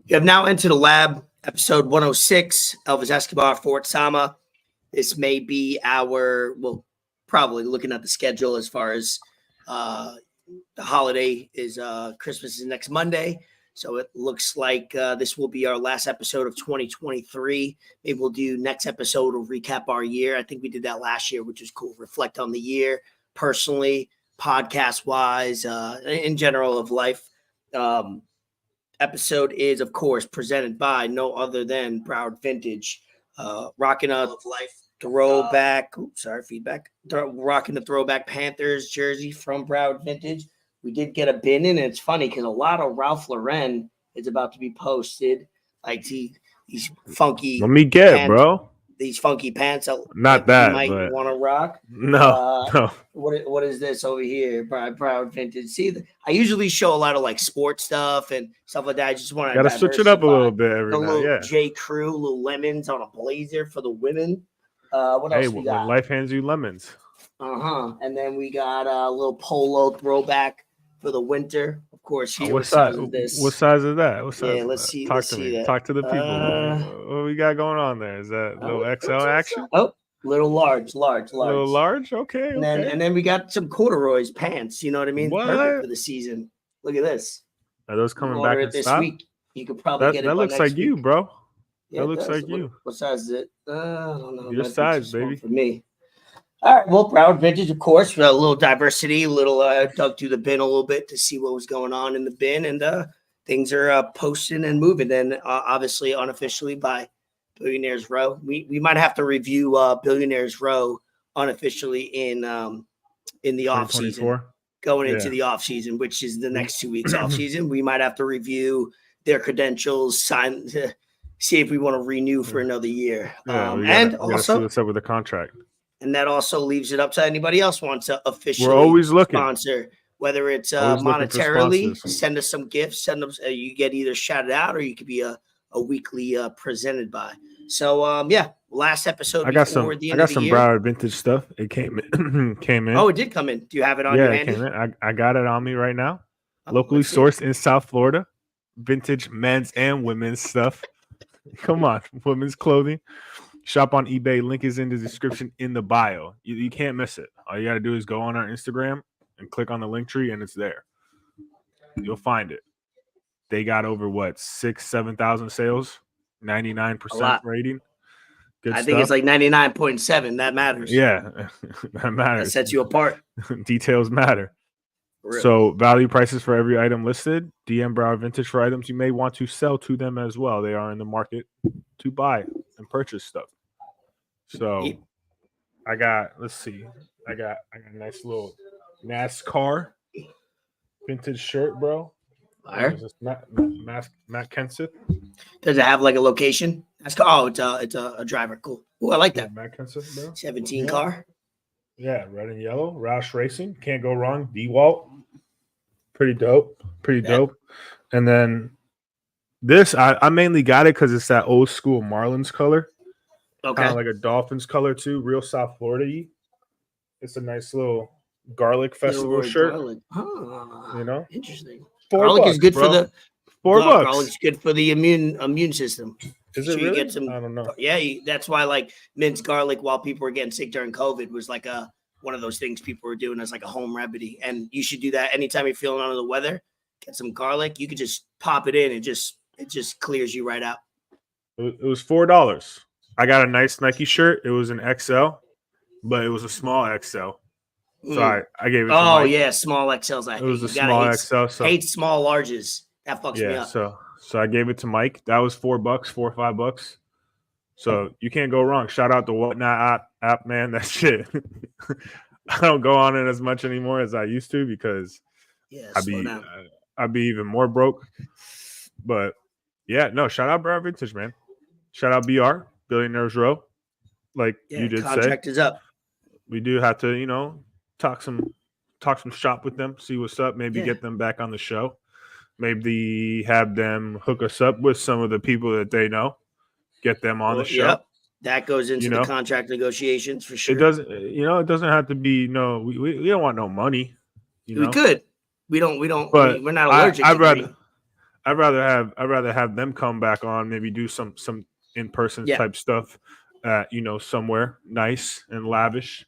You have now entered the lab, episode 106, Elvis Escobar, Fort Sama. This may be probably looking at the schedule as far as the holiday is Christmas is next Monday. So it looks like this will be our last episode of 2023. Maybe we'll do next episode. We'll recap our year. I think we did that last year, which was cool. Reflect on the year personally, podcast-wise, in general of life. Episode is, of course, presented by no other than Broward Vintage, rocking a throwback. Rocking the throwback Panthers jersey from Broward Vintage. We did get a bin in, and it's funny because a lot of Ralph Lauren is about to be posted. Like these funky. Let me get, bro. These funky pants. Not that you might want to rock. No. What is this over here? Proud Vintage. See, I usually show a lot of like sports stuff and stuff like that. I just want to gotta switch it up a little bit every night. Little J. Crew, little lemons on a blazer for the women. What else we got? When life hands you lemons. And then we got a little polo throwback for the winter. Of course, here. What size is this? What size is that? What size? Yeah, let's see. Talk to me. Talk to the people. What we got going on there? Is that little XL action? Oh, little large. Little large. Okay. And then we got some corduroys pants. You know what I mean? What? Perfect for the season. Look at this. Are those coming back in this stock? week? You could probably get it. That looks like you, bro. Yeah, that looks like you. What size is it? I don't know. Your size, baby. For me. All right. Well, Broward Vintage, of course, a little diversity, dug through the bin a little bit to see what was going on in the bin, and things are posting and moving. And obviously, unofficially by Billionaires Row. We might have to review Billionaires Row unofficially in the off season, going into the off season, which is the next 2 weeks off season. We might have to review their credentials, see if we want to renew for another year. And also see what's up with the contract. And that also leaves it up to anybody else wants to officially sponsor, whether it's monetarily, send us some gifts, send them. You get either shouted out or you could be a weekly presented by. So last episode. I got some Broward Vintage stuff. It came in. Oh, it did come in. Do you have it on your handy? Yeah, it came in. I got it on me right now. Locally sourced in South Florida. Vintage men's and women's stuff. Come on, women's clothing. Shop on eBay. Link is in the description in the bio. You can't miss it. All you got to do is go on our Instagram and click on the link tree, and it's there. You'll find it. They got over 7,000 sales, 99% rating. Good stuff. Think it's like 99.7. That matters. Yeah, that matters. That sets you apart. Details matter. Really? So value prices for every item listed. DM Broward Vintage for items you may want to sell to them as well. They are in the market to buy and purchase stuff. So I got a nice little NASCAR vintage shirt, bro. Matt Kenseth. Does it have like a location? It's a driver. Cool. Oh, I like that. Matt Kenseth, bro. 17 car. Yeah, red and yellow. Roush Racing. Can't go wrong. DeWalt. Pretty dope. And then this, I mainly got it because it's that old school Marlins color. Okay. Kind of like a Dolphins color too. Real South Florida-y. It's a nice little garlic festival shirt. Garlic. Oh, interesting. Garlic is good for the $4. Garlic's good for the immune system. Is it really? You get some, I don't know. Yeah, that's why like minced garlic while people were getting sick during COVID was like one of those things people were doing as like a home remedy. And you should do that anytime you're feeling under the weather. Get some garlic. You could just pop it in and it just clears you right out. It was $4. I got a nice Nike shirt. It was an XL, but it was a small XL. So I gave it to Mike. Yeah, small XLs. It was a small XL. So hate small larges. That fucks me up. So I gave it to Mike. That was $4, $4 or $5. So you can't go wrong. Shout out to Whatnot app, man. That shit. I don't go on it as much anymore as I used to because I'd be even more broke. But shout out Broward Vintage, man. Shout out BR, Billionaires Row. Like you did say. Contract is up. We do have to, talk some shop with them, see what's up, maybe get them back on the show. Maybe have them hook us up with some of the people that they know. Get them on the show. Yep. That goes into the contract negotiations for sure. It doesn't, it doesn't have to be. No, we don't want no money. We could. We don't. But we're not allergic. I'd rather have them come back on, maybe do some in-person Yeah. type stuff at, somewhere nice and lavish.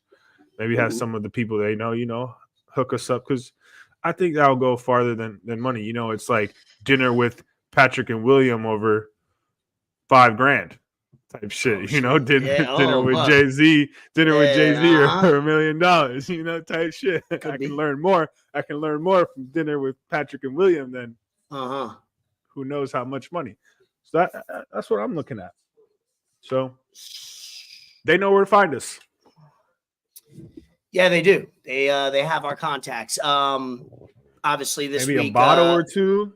Maybe have some of the people they know, hook us up, because I think that'll go farther than money. It's like dinner with Patrick and William over $5,000 type shit. Oh, shit. Yeah. Dinner Oh, with fuck. Jay-Z, or Uh-huh. $1 million, type shit. Could I can be. learn more. I can learn more from dinner with Patrick and William than Uh-huh. who knows how much money. So that's what I'm looking at. So they know where to find us. Yeah, they do. They have our contacts. Obviously this Maybe week a bottle or two,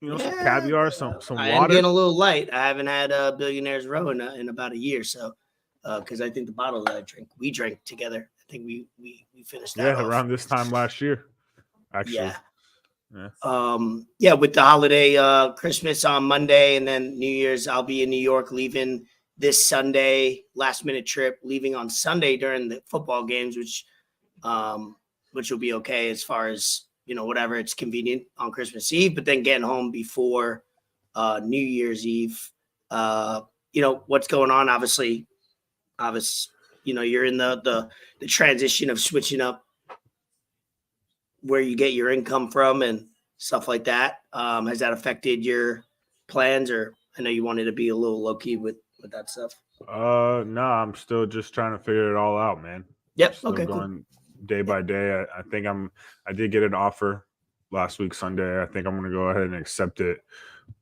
some caviar, some I water. am getting a little light. I haven't had Billionaires Row in about a year, so because I think the bottle that we drank together. I think we finished that off. Around this time last year, actually. Yeah. With the holiday Christmas on Monday and then New Year's, I'll be in New York, leaving this Sunday, last minute trip, leaving on Sunday during the football games, which will be okay as far as whatever, it's convenient on Christmas Eve, but then getting home before New Year's Eve. What's going on, obviously, you're in the transition of switching up where you get your income from and stuff like that. Has that affected your plans? Or I know you wanted to be a little low key with that stuff. No, I'm still just trying to figure it all out, man. Yep. Still Okay. Going day by day. I think I did get an offer last week Sunday. I think I'm gonna go ahead and accept it.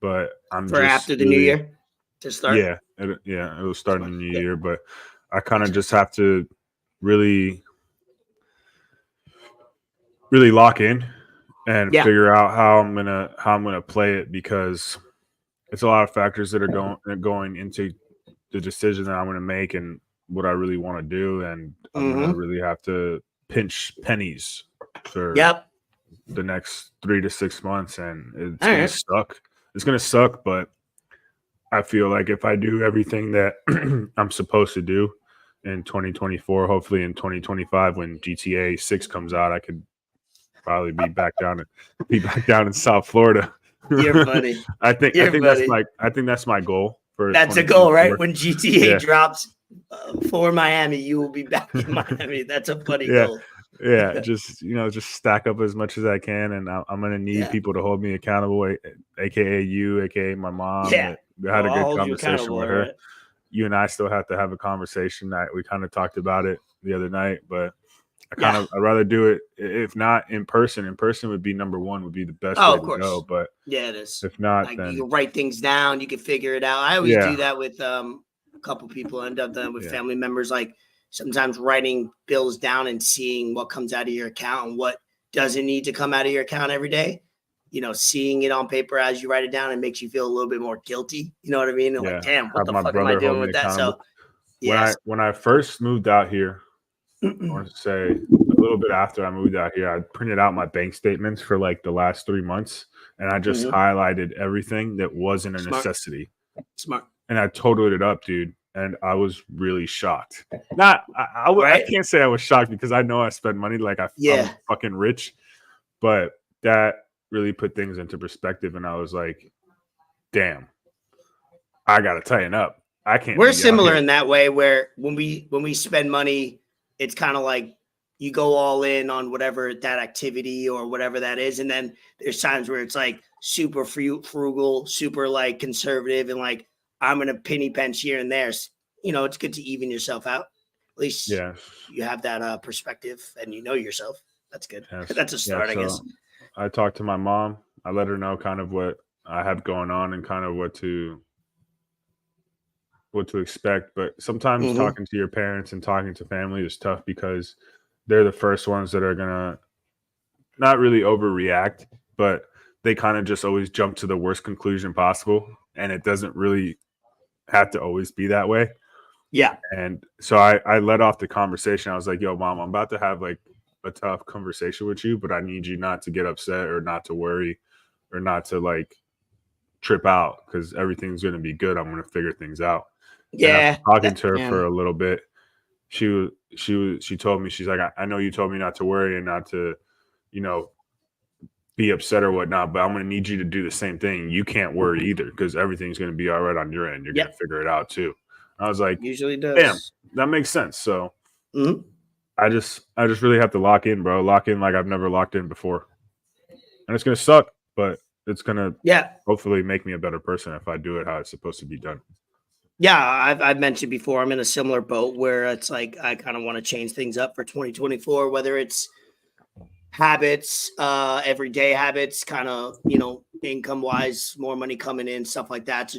But I'm for just after the new year to start. Yeah, it will start in the new year, but I kind of just have to really lock in and figure out how I'm gonna play it, because it's a lot of factors that are going into the decision that I'm going to make and what I really want to do, and I'm going to really have to pinch pennies for the next 3 to 6 months, and it's going to suck. It's going to suck, but I feel like if I do everything that I'm supposed to do in 2024, hopefully in 2025 when GTA 6 comes out, I could probably be back down in South Florida. You're funny. I think that's my goal. That's a goal, right? When GTA drops for Miami, you will be back in Miami. That's a funny goal. Yeah, just stack up as much as I can, and I'm gonna need people to hold me accountable, aka you, aka my mom. Yeah, we had a good conversation with her. Right? You and I still have to have a conversation. We kind of talked about it the other night, but I'd rather do it if not in person. In person would be number one, would be the best way to go. But it is. If not, then you can write things down, you can figure it out. I always do that with a couple people. I end up doing with family members, like sometimes writing bills down and seeing what comes out of your account and what doesn't need to come out of your account every day. Seeing it on paper as you write it down, it makes you feel a little bit more guilty. You know what I mean? And like, damn, what the fuck am I doing with that? So when I first moved out here, I want to say a little bit after I moved out here, I printed out my bank statements for like the last 3 months, and I just highlighted everything that wasn't a necessity. Smart. And I totaled it up, dude. And I was really shocked. I can't say I was shocked because I know I spend money like I'm fucking rich, but that really put things into perspective. And I was like, damn, I got to tighten up. I can't. We're similar in that way, where when we spend money, it's kind of like you go all in on whatever that activity or whatever that is. And then there's times where it's like super frugal, super like conservative, and like, I'm going to penny pinch here and there. It's good to even yourself out. At least you have that perspective and yourself. That's good. Yes. That's a start, I guess. I talked to my mom. I let her know kind of what I have going on and kind of what to expect. But sometimes talking to your parents and talking to family is tough because they're the first ones that are going to not really overreact, but they kind of just always jump to the worst conclusion possible. And it doesn't really have to always be that way. Yeah. And so I let off the conversation. I was like, yo, mom, I'm about to have like a tough conversation with you, but I need you not to get upset or not to worry or not to like trip out, because everything's going to be good. I'm going to figure things out. Yeah. Talking to her for a little bit. She told me, she's like, I know you told me not to worry and not to, be upset or whatnot, but I'm going to need you to do the same thing. You can't worry either because everything's going to be all right on your end. You're going to figure it out too. I was like, usually does. Damn, that makes sense. So I just really have to lock in, bro. Lock in like I've never locked in before. And it's going to suck, but it's going to hopefully make me a better person if I do it how it's supposed to be done. Yeah, I've mentioned before, I'm in a similar boat where it's like I kind of want to change things up for 2024, whether it's habits, everyday habits, kind of, income wise, more money coming in, stuff like that. So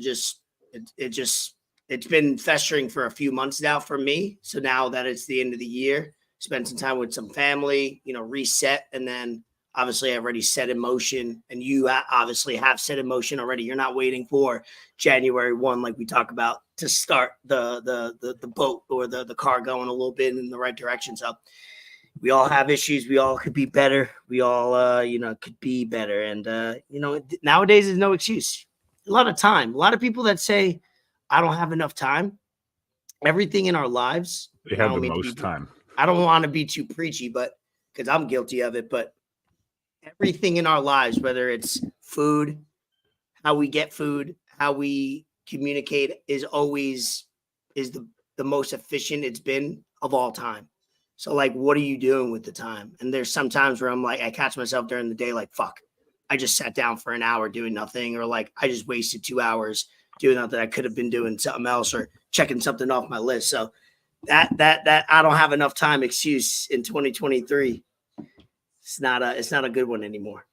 it's been festering for a few months now for me. So now that it's the end of the year, spend some time with some family, reset. And then obviously I've already set in motion, and you obviously have set in motion already. You're not waiting for January 1, like we talk about, to start the boat or the car going a little bit in the right direction. So we all have issues. We all could be better. We all, could be better. And, nowadays there's no excuse. A lot of time. A lot of people that say, I don't have enough time. Everything in our lives. They have the most time. I don't want to be too preachy, but because I'm guilty of it. But everything in our lives, whether it's food, how we get food, how we communicate, is the most efficient it's been of all time. So, like, what are you doing with the time? And there's some times where I'm like, I catch myself during the day, like, fuck, I just sat down for an hour doing nothing. Or like, I just wasted 2 hours doing nothing. I could have been doing something else or checking something off my list. So that I don't have enough time excuse in 2023. It's not a good one anymore.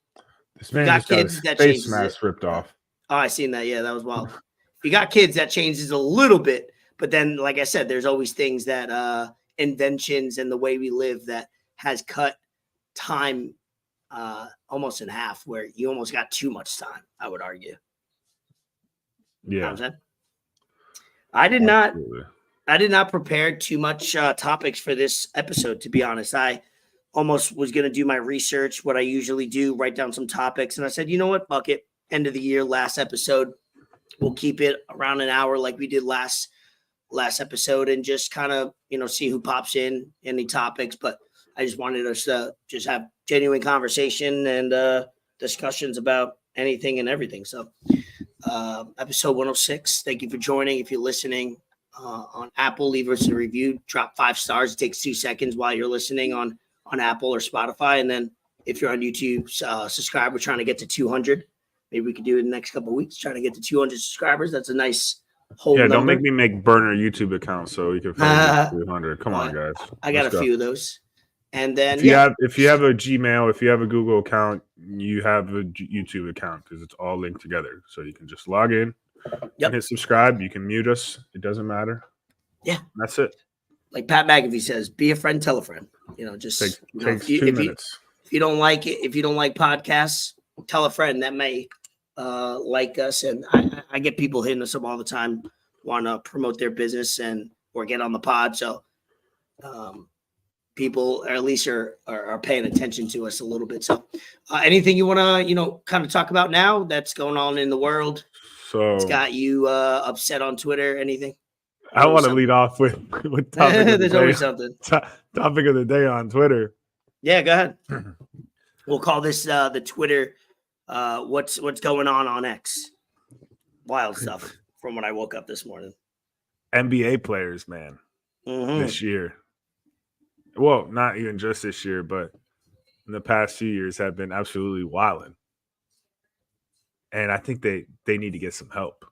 This man got kids that face mask ripped off. Oh, I seen that. Yeah, that was wild. If you got kids, that changes a little bit. But then, like I said, there's always things that inventions and the way we live that has cut time almost in half, where you almost got too much time, I would argue. Yeah. I did not prepare too much topics for this episode, to be honest. I almost was going to do my research, what I usually do, write down some topics. And I said, you know what? Fuck it. End of the year, last episode. We'll keep it around an hour like we did last episode, and just kind of, see who pops in, any topics. But I just wanted us to just have genuine conversation and discussions about anything and everything. So episode 106, thank you for joining. If you're listening on Apple, leave us a review, drop 5 stars. It takes 2 seconds while you're listening on Apple or Spotify. And then if you're on YouTube, subscribe. We're trying to get to 200. Maybe we could do it in the next couple of weeks, trying to get to 200 subscribers. That's a nice whole number. Don't make me make burner YouTube account so we can find 200. Come on, guys. I got a few of those. And then if you have a Gmail, if you have a Google account, you have a YouTube account, because it's all linked together. So you can just log in and hit subscribe. You can mute us. It doesn't matter. Yeah. That's it. Like Pat McAfee says, be a friend, tell a friend. Just takes 2 minutes. If you don't like it, if you don't like podcasts, tell a friend that may like us. And I get people hitting us up all the time, want to promote their business or get on the pod. So people, or at least are paying attention to us a little bit. So anything you want to, kind of talk about now that's going on in the world? So it's got you upset on Twitter, anything? I want to lead off with topic of the There's day. always something. Topic of the day on Twitter. Yeah, go ahead. We'll call this the Twitter. What's going on X? Wild stuff from when I woke up this morning. NBA players, man, this year. Well, not even just this year, but in the past few years have been absolutely wilding. And I think they need to get some help.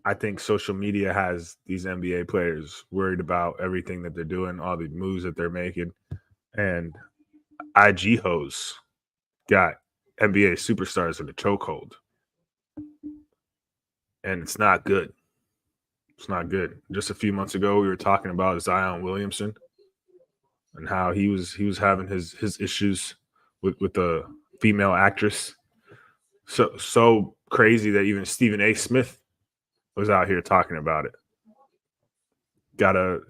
I think social media has these NBA players worried about everything that they're doing, all the moves that they're making. And IG hoes got NBA superstars in a chokehold. And it's not good. It's not good. Just a few months ago, we were talking about Zion Williamson and how he was having his issues with the female actress. So crazy that even Stephen A. Smith was out here talking about it. Did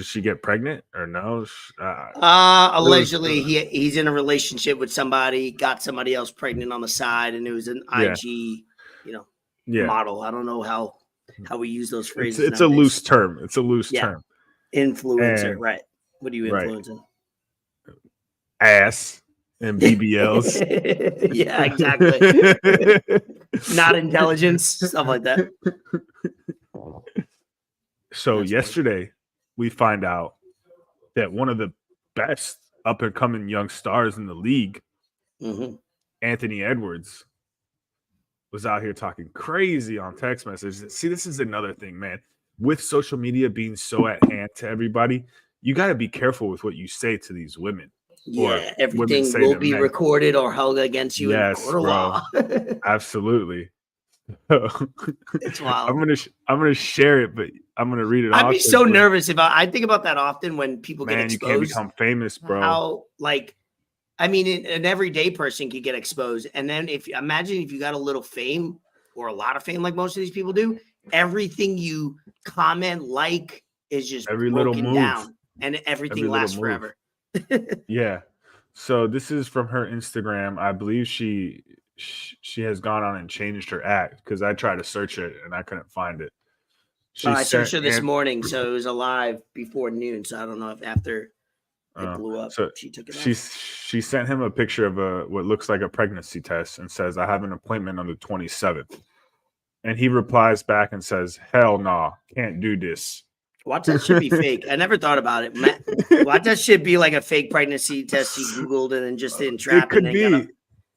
she get pregnant or no? Allegedly, he's in a relationship with somebody, got somebody else pregnant on the side, and it was an IG, model. I don't know how we use those phrases. It's a loose term. It's a loose term. Influencer, right? What are you influencing? Ass and BBLs. Yeah, exactly. Not intelligence, stuff like that. So That's yesterday, we find out that one of the best up and coming young stars in the league, Anthony Edwards, was out here talking crazy on text messages. See, this is another thing, man. With social media being so at hand to everybody, you got to be careful with what you say to these women. Yeah, everything will be recorded or held against you in court of law. Absolutely. It's wild. I'm gonna share it, but I'm gonna read it. I'd be so nervous if I think about that often when people get exposed. You can't become famous, bro. How, like, I mean, an everyday person could get exposed, and then imagine if you got a little fame or a lot of fame, like most of these people do, everything you comment is just every little move down, and everything lasts forever. Yeah. So this is from her Instagram. I believe she has gone on and changed her act because I tried to search it and I couldn't find it. I searched her this morning, so it was alive before noon. So I don't know if after it blew up, so she took it. She sent him a picture of what looks like a pregnancy test and says, "I have an appointment on the 27th." And he replies back and says, "Hell nah, can't do this." Watch that shit be fake. I never thought about it. Watch that shit be like a fake pregnancy test he Googled and then just didn't trap. It could be.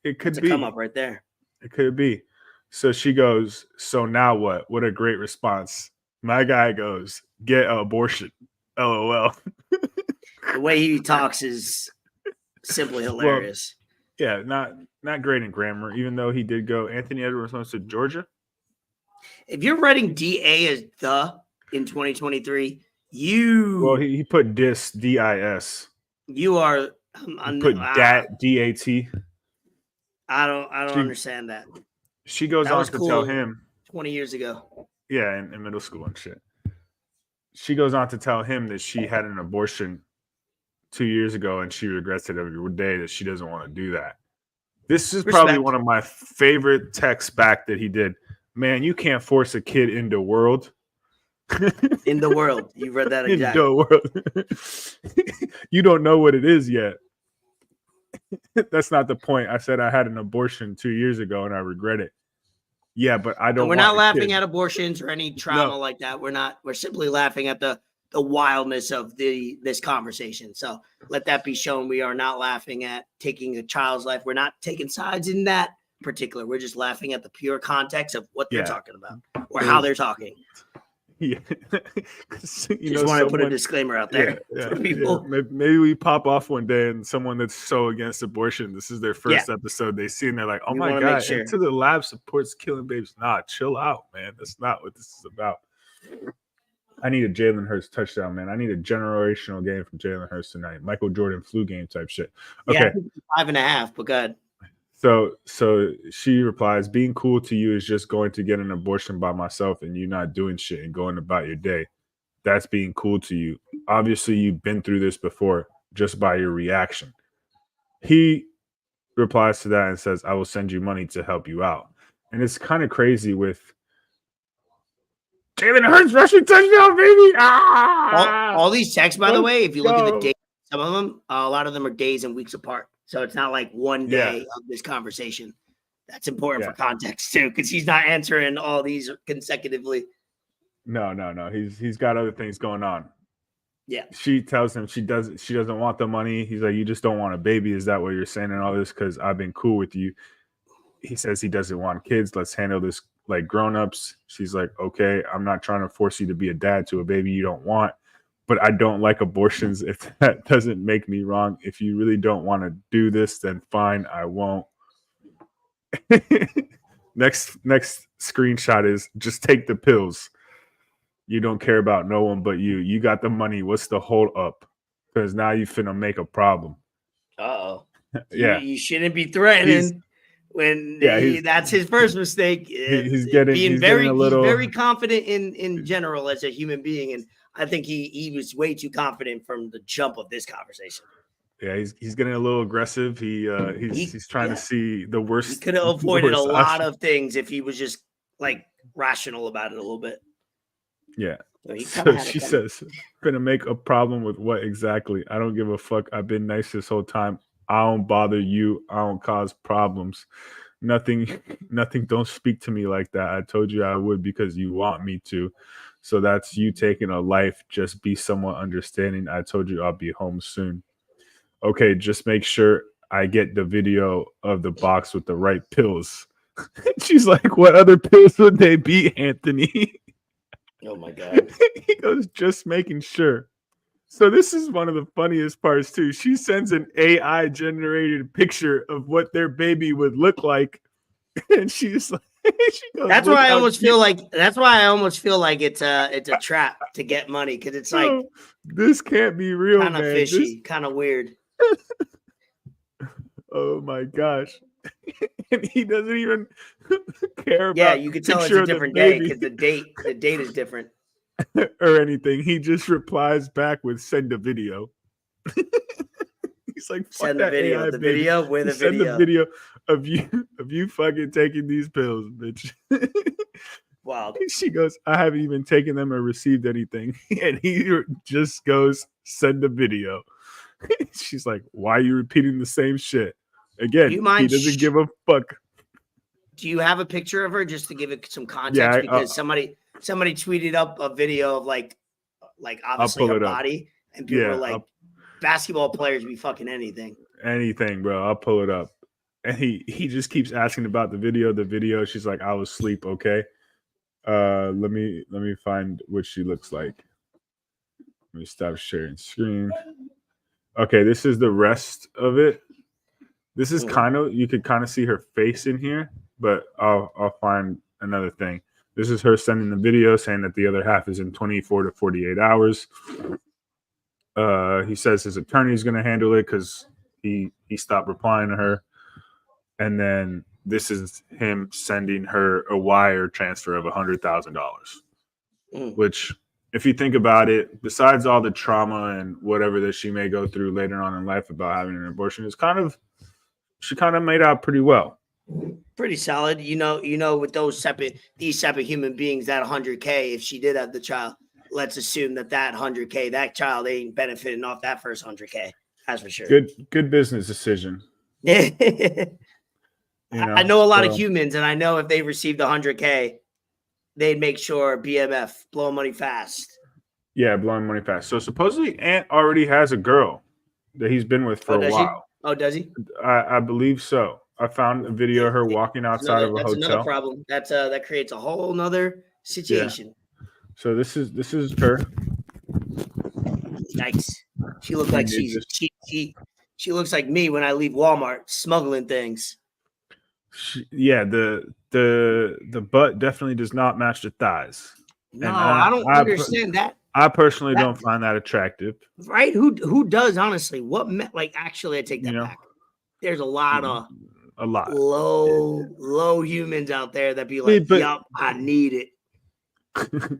It could be. Come up right there. It could be. So she goes, "So now what?" What a great response. My guy goes, "Get an abortion." LOL. The way he talks is simply hilarious. Well, yeah, not great in grammar, even though he did go. Anthony Edwards went to Georgia. If you're writing DA as the in 2023, he put dis DIS. You are put dat DAT. I don't understand that. She goes on to tell him 20 years ago. Yeah, in middle school and shit. She goes on to tell him that she had an abortion 2 years ago and she regrets it every day, that she doesn't want to do that. This is probably one of my favorite texts back that he did. Man, you can't force a kid in the world. In the world. You read that exactly. In the world. You don't know what it is yet. That's not the point. I said I had an abortion 2 years ago and I regret it. Yeah, but I don't. And we're not laughing at abortions or any trauma like that. We're simply laughing at the wildness of this conversation. So let that be shown. We are not laughing at taking a child's life. We're not taking sides in that particular. We're just laughing at the pure context of what they're talking about or how they're talking. Yeah, just want to put a disclaimer out there for people. Yeah. Maybe we pop off one day and someone that's so against abortion, this is their first episode they see and they're like, "Oh my god, Into the Lab supports killing babies." Nah, chill out, man. That's not what this is about. I need a Jalen Hurts touchdown, man. I need a generational game from Jalen Hurts tonight. Michael Jordan flu game type shit. Okay, 5.5, but good. So she replies, "Being cool to you is just going to get an abortion by myself and you not doing shit and going about your day. That's being cool to you. Obviously, you've been through this before just by your reaction." He replies to that and says, "I will send you money to help you out." And it's kind of crazy with Jalen Hurts rushing touchdown, baby. All these texts, by the way, if you look at the days, some of them, a lot of them are days and weeks apart. So it's not like one day of this conversation. That's important for context too, because he's not answering all these consecutively. No. He's got other things going on. Yeah. She tells him she doesn't want the money. He's like, "You just don't want a baby. Is that what you're saying?" And all this, because I've been cool with you. He says he doesn't want kids. Let's handle this like grown-ups. She's like, "Okay, I'm not trying to force you to be a dad to a baby you don't want. But I don't like abortions if that doesn't make me wrong. If you really don't want to do this, then fine, I won't." Next screenshot is just take the pills. You don't care about no one but you. You got the money. What's the hold up? Because now you finna make a problem. Uh-oh. Yeah. You shouldn't be threatening that's his first mistake. He's very confident in general as a human being. And I think he was way too confident from the jump of this conversation. Yeah, he's getting a little aggressive. He's trying to see the worst. He could have avoided a lot of things if he was just like rational about it a little bit. Yeah. So she says, "Gonna make a problem with what exactly? I don't give a fuck. I've been nice this whole time. I don't bother you. I don't cause problems. Nothing, nothing. Don't speak to me like that. I told you I would because you want me to. So that's you taking a life. Just be somewhat understanding. I told you I'll be home soon. Okay, just make sure I get the video of the box with the right pills. She's like, what other pills would they be, Anthony? Oh my God. He goes, just making sure. So this is one of the funniest parts too. She sends an AI generated picture of what their baby would look like, and she's like, she goes, That's "Look why I how almost cute." feel like it's a trap to get money because it's like Bro, this can't be real, kind of man. fishy, kind of weird. Oh my gosh. And he doesn't even care Yeah, about you the could tell it's picture a of the different day baby because the date is different. or anything. He just replies back with send a video. He's like, fuck Send the that video, AI the baby. video with a Send the video. video of you fucking taking these pills, bitch. Wow. She goes, I haven't even taken them or received anything. And he just goes, send a video. She's like, why are you repeating the same shit? Do Again, you he mind? doesn't give a fuck. Do you have a picture of her just to give it some context? Yeah, Because somebody tweeted up a video of like obviously pull her it up. body, and people Yeah, were like, basketball players be fucking anything. Anything, bro. I'll pull it up. And he just keeps asking about the video. The video, she's like, I was asleep, okay. Let me find what she looks like. Let me stop sharing screen. Okay, this is the rest of it. This is kind of, you could kind of see her face in here, but I'll find another thing. This is her sending the video saying that the other half is in 24 to 48 hours. He says his attorney is going to handle it because he stopped replying to her. And then this is him sending her a wire transfer of $100,000, which, if you think about it, besides all the trauma and whatever that she may go through later on in life about having an abortion, she kind of made out pretty well. Pretty solid. You know, with these type of human beings, that 100K, if she did have the child, let's assume that 100K, that child ain't benefiting off that first 100K. That's for sure. Good business decision. I know a lot of humans, and I know if they received 100K, they'd make sure BMF, blowing money fast. Yeah, blowing money fast. So supposedly Ant already has a girl that he's been with for a while. Oh, does he? I believe so. I found a video of her walking outside of a hotel. That's another problem. That creates a whole nother situation. Yeah. So this is her. Yikes! She looks like she looks like me when I leave Walmart smuggling things. The butt definitely does not match the thighs. No, I don't understand that. I personally don't find that attractive. Right? Who does, honestly? Actually, I take that back. There's a lot low humans out there that be like, yup, I need it.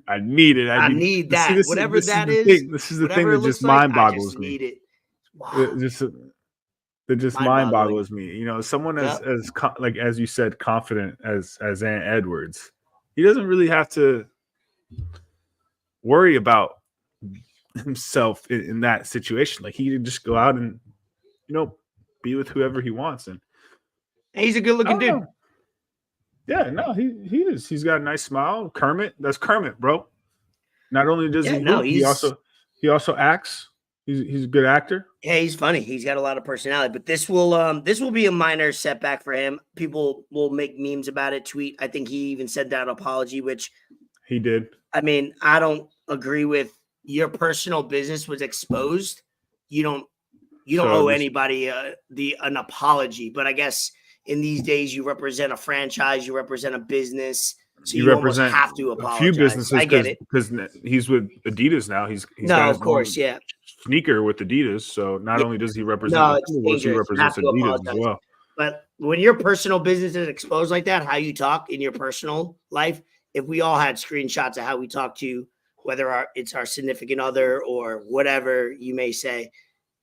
I need it. I need that. Whatever that is. This is the thing that just mind boggles me. Need it. Wow. That just mind boggles me. You know, someone as you said, confident as Ant Edwards, he doesn't really have to worry about himself in that situation. Like, he can just go out and, be with whoever he wants. And he's a good looking dude. Yeah, no, he is. He's got a nice smile. Kermit, that's Kermit, bro. Not only does he also acts. He's a good actor. Yeah, he's funny. He's got a lot of personality. But this will be a minor setback for him. People will make memes about it, tweet. I think he even sent out an apology, which he did. I mean, I don't agree with. Your personal business was exposed. You don't owe anybody an apology. But I guess in these days, you represent a franchise, you represent a business, so you represent have to apologize. A few businesses. I get it because he's with Adidas now. He's got of course, yeah. Sneaker with Adidas. So not only does he represent he represents Adidas as well. But when your personal business is exposed like that, how you talk in your personal life, if we all had screenshots of how we talk to, whether it's our significant other or whatever you may say,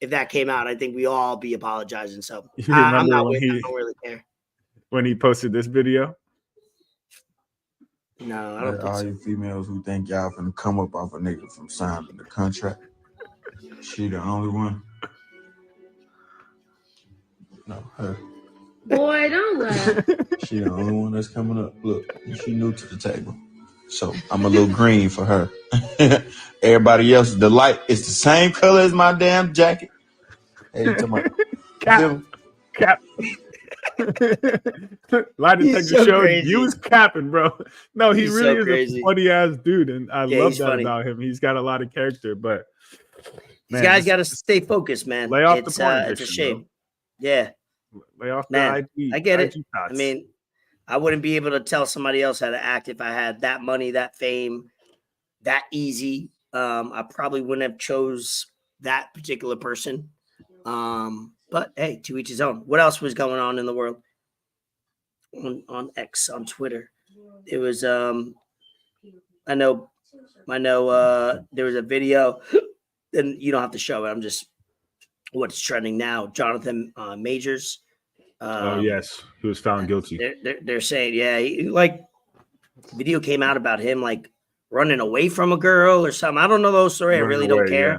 if that came out, I think we all be apologizing. So I'm not I don't really care. When he posted this video? No, I don't think all so. you females who think y'all finna come up off a nigga from signing the contract. She the only one. No, her. Boy, don't laugh. She the only one that's coming up. Look, she new to the table. So I'm a little green for her. Everybody else, the light is the same color as my damn jacket. Hey, you talking about Cap. Lie He's detector so showed crazy. you was capping, bro. No, he He's really so is crazy. a funny ass dude, and I Yeah, love he's that funny. about him. He's got a lot of character, but These man, guys got to stay focused, man. lay off the It's porn it's a addiction, shame. bro. Yeah, Lay off man. the IG. I get it. IG I thoughts. mean, I wouldn't be able to tell somebody else how to act if I had that money, that fame, that easy. I probably wouldn't have chose that particular person. But hey, to each his own. What else was going on in the world? On X, on Twitter. It was I know there was a video, and you don't have to show it. I'm just what's trending now. Jonathan Majors. Oh yes, he was found guilty. They're saying, yeah, like video came out about him like running away from a girl or something. I don't know those stories. I really don't care. Yeah.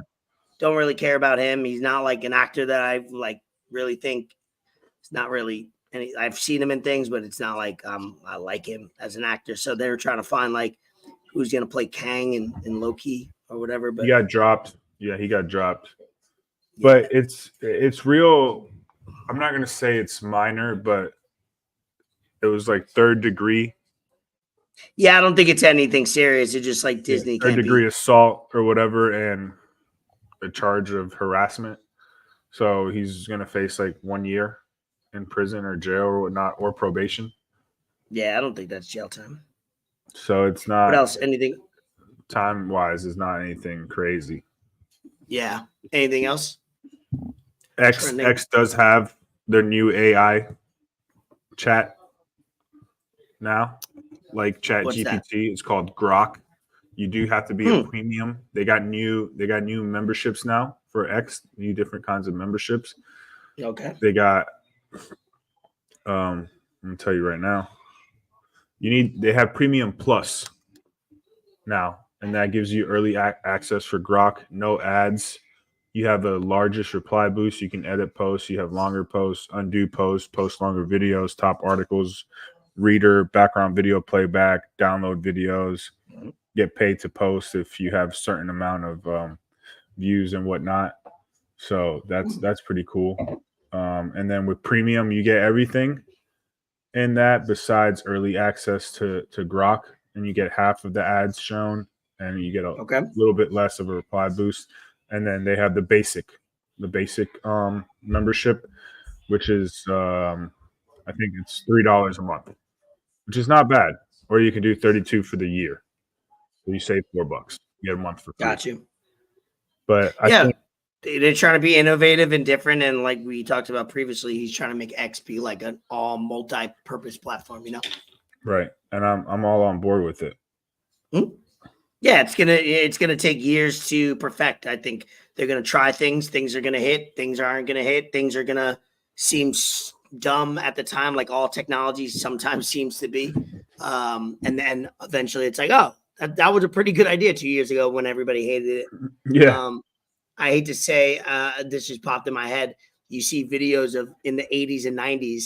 Don't really care about him. He's not like an actor that I like really think. It's not really any. I've seen him in things, but it's not like I like him as an actor. So they're trying to find like who's gonna play Kang in Loki or whatever. But he got dropped. Yeah, he got dropped. But it's real. I'm not gonna say it's minor, but it was like third degree. Yeah, I don't think it's anything serious. It's just like Disney third can't degree assault or whatever, and a charge of harassment. So he's gonna face like 1 year in prison or jail or whatnot, or probation. Yeah, I don't think that's jail time. So it's not. What else? Anything? Time wise, is not anything crazy. Yeah. Anything else? X does have their new AI chat now, like Chat What's GPT. that? It's called Grok. You do have to be a premium. They got new memberships now for X, new different kinds of memberships. Okay. They got I'm gonna tell you right now. They have Premium Plus now, and that gives you early access for Grok, no ads. You have the largest reply boost. You can edit posts. You have longer posts, undo posts, post longer videos, top articles, reader, background video playback, download videos, get paid to post if you have a certain amount of views and whatnot. So that's pretty cool. And then with premium, you get everything in that besides early access to Grok, and you get half of the ads shown, and you get a little bit less of a reply boost. And then they have the basic membership, which is I think it's $3 a month, which is not bad. Or you can do 32 for the year, so you save $4. You get a month for free. Got you. But I think they're trying to be innovative and different, and like we talked about previously, he's trying to make X be like an all multi-purpose platform. You know, right? And I'm all on board with it. Yeah, it's gonna take years to perfect. I think they're gonna try things. Things are gonna hit. Things aren't gonna hit. Things are gonna seem dumb at the time, like all technology sometimes seems to be. And then eventually, it's like, oh, that was a pretty good idea 2 years ago when everybody hated it. Yeah. I hate to say this just popped in my head. You see videos of in the 80s and 90s,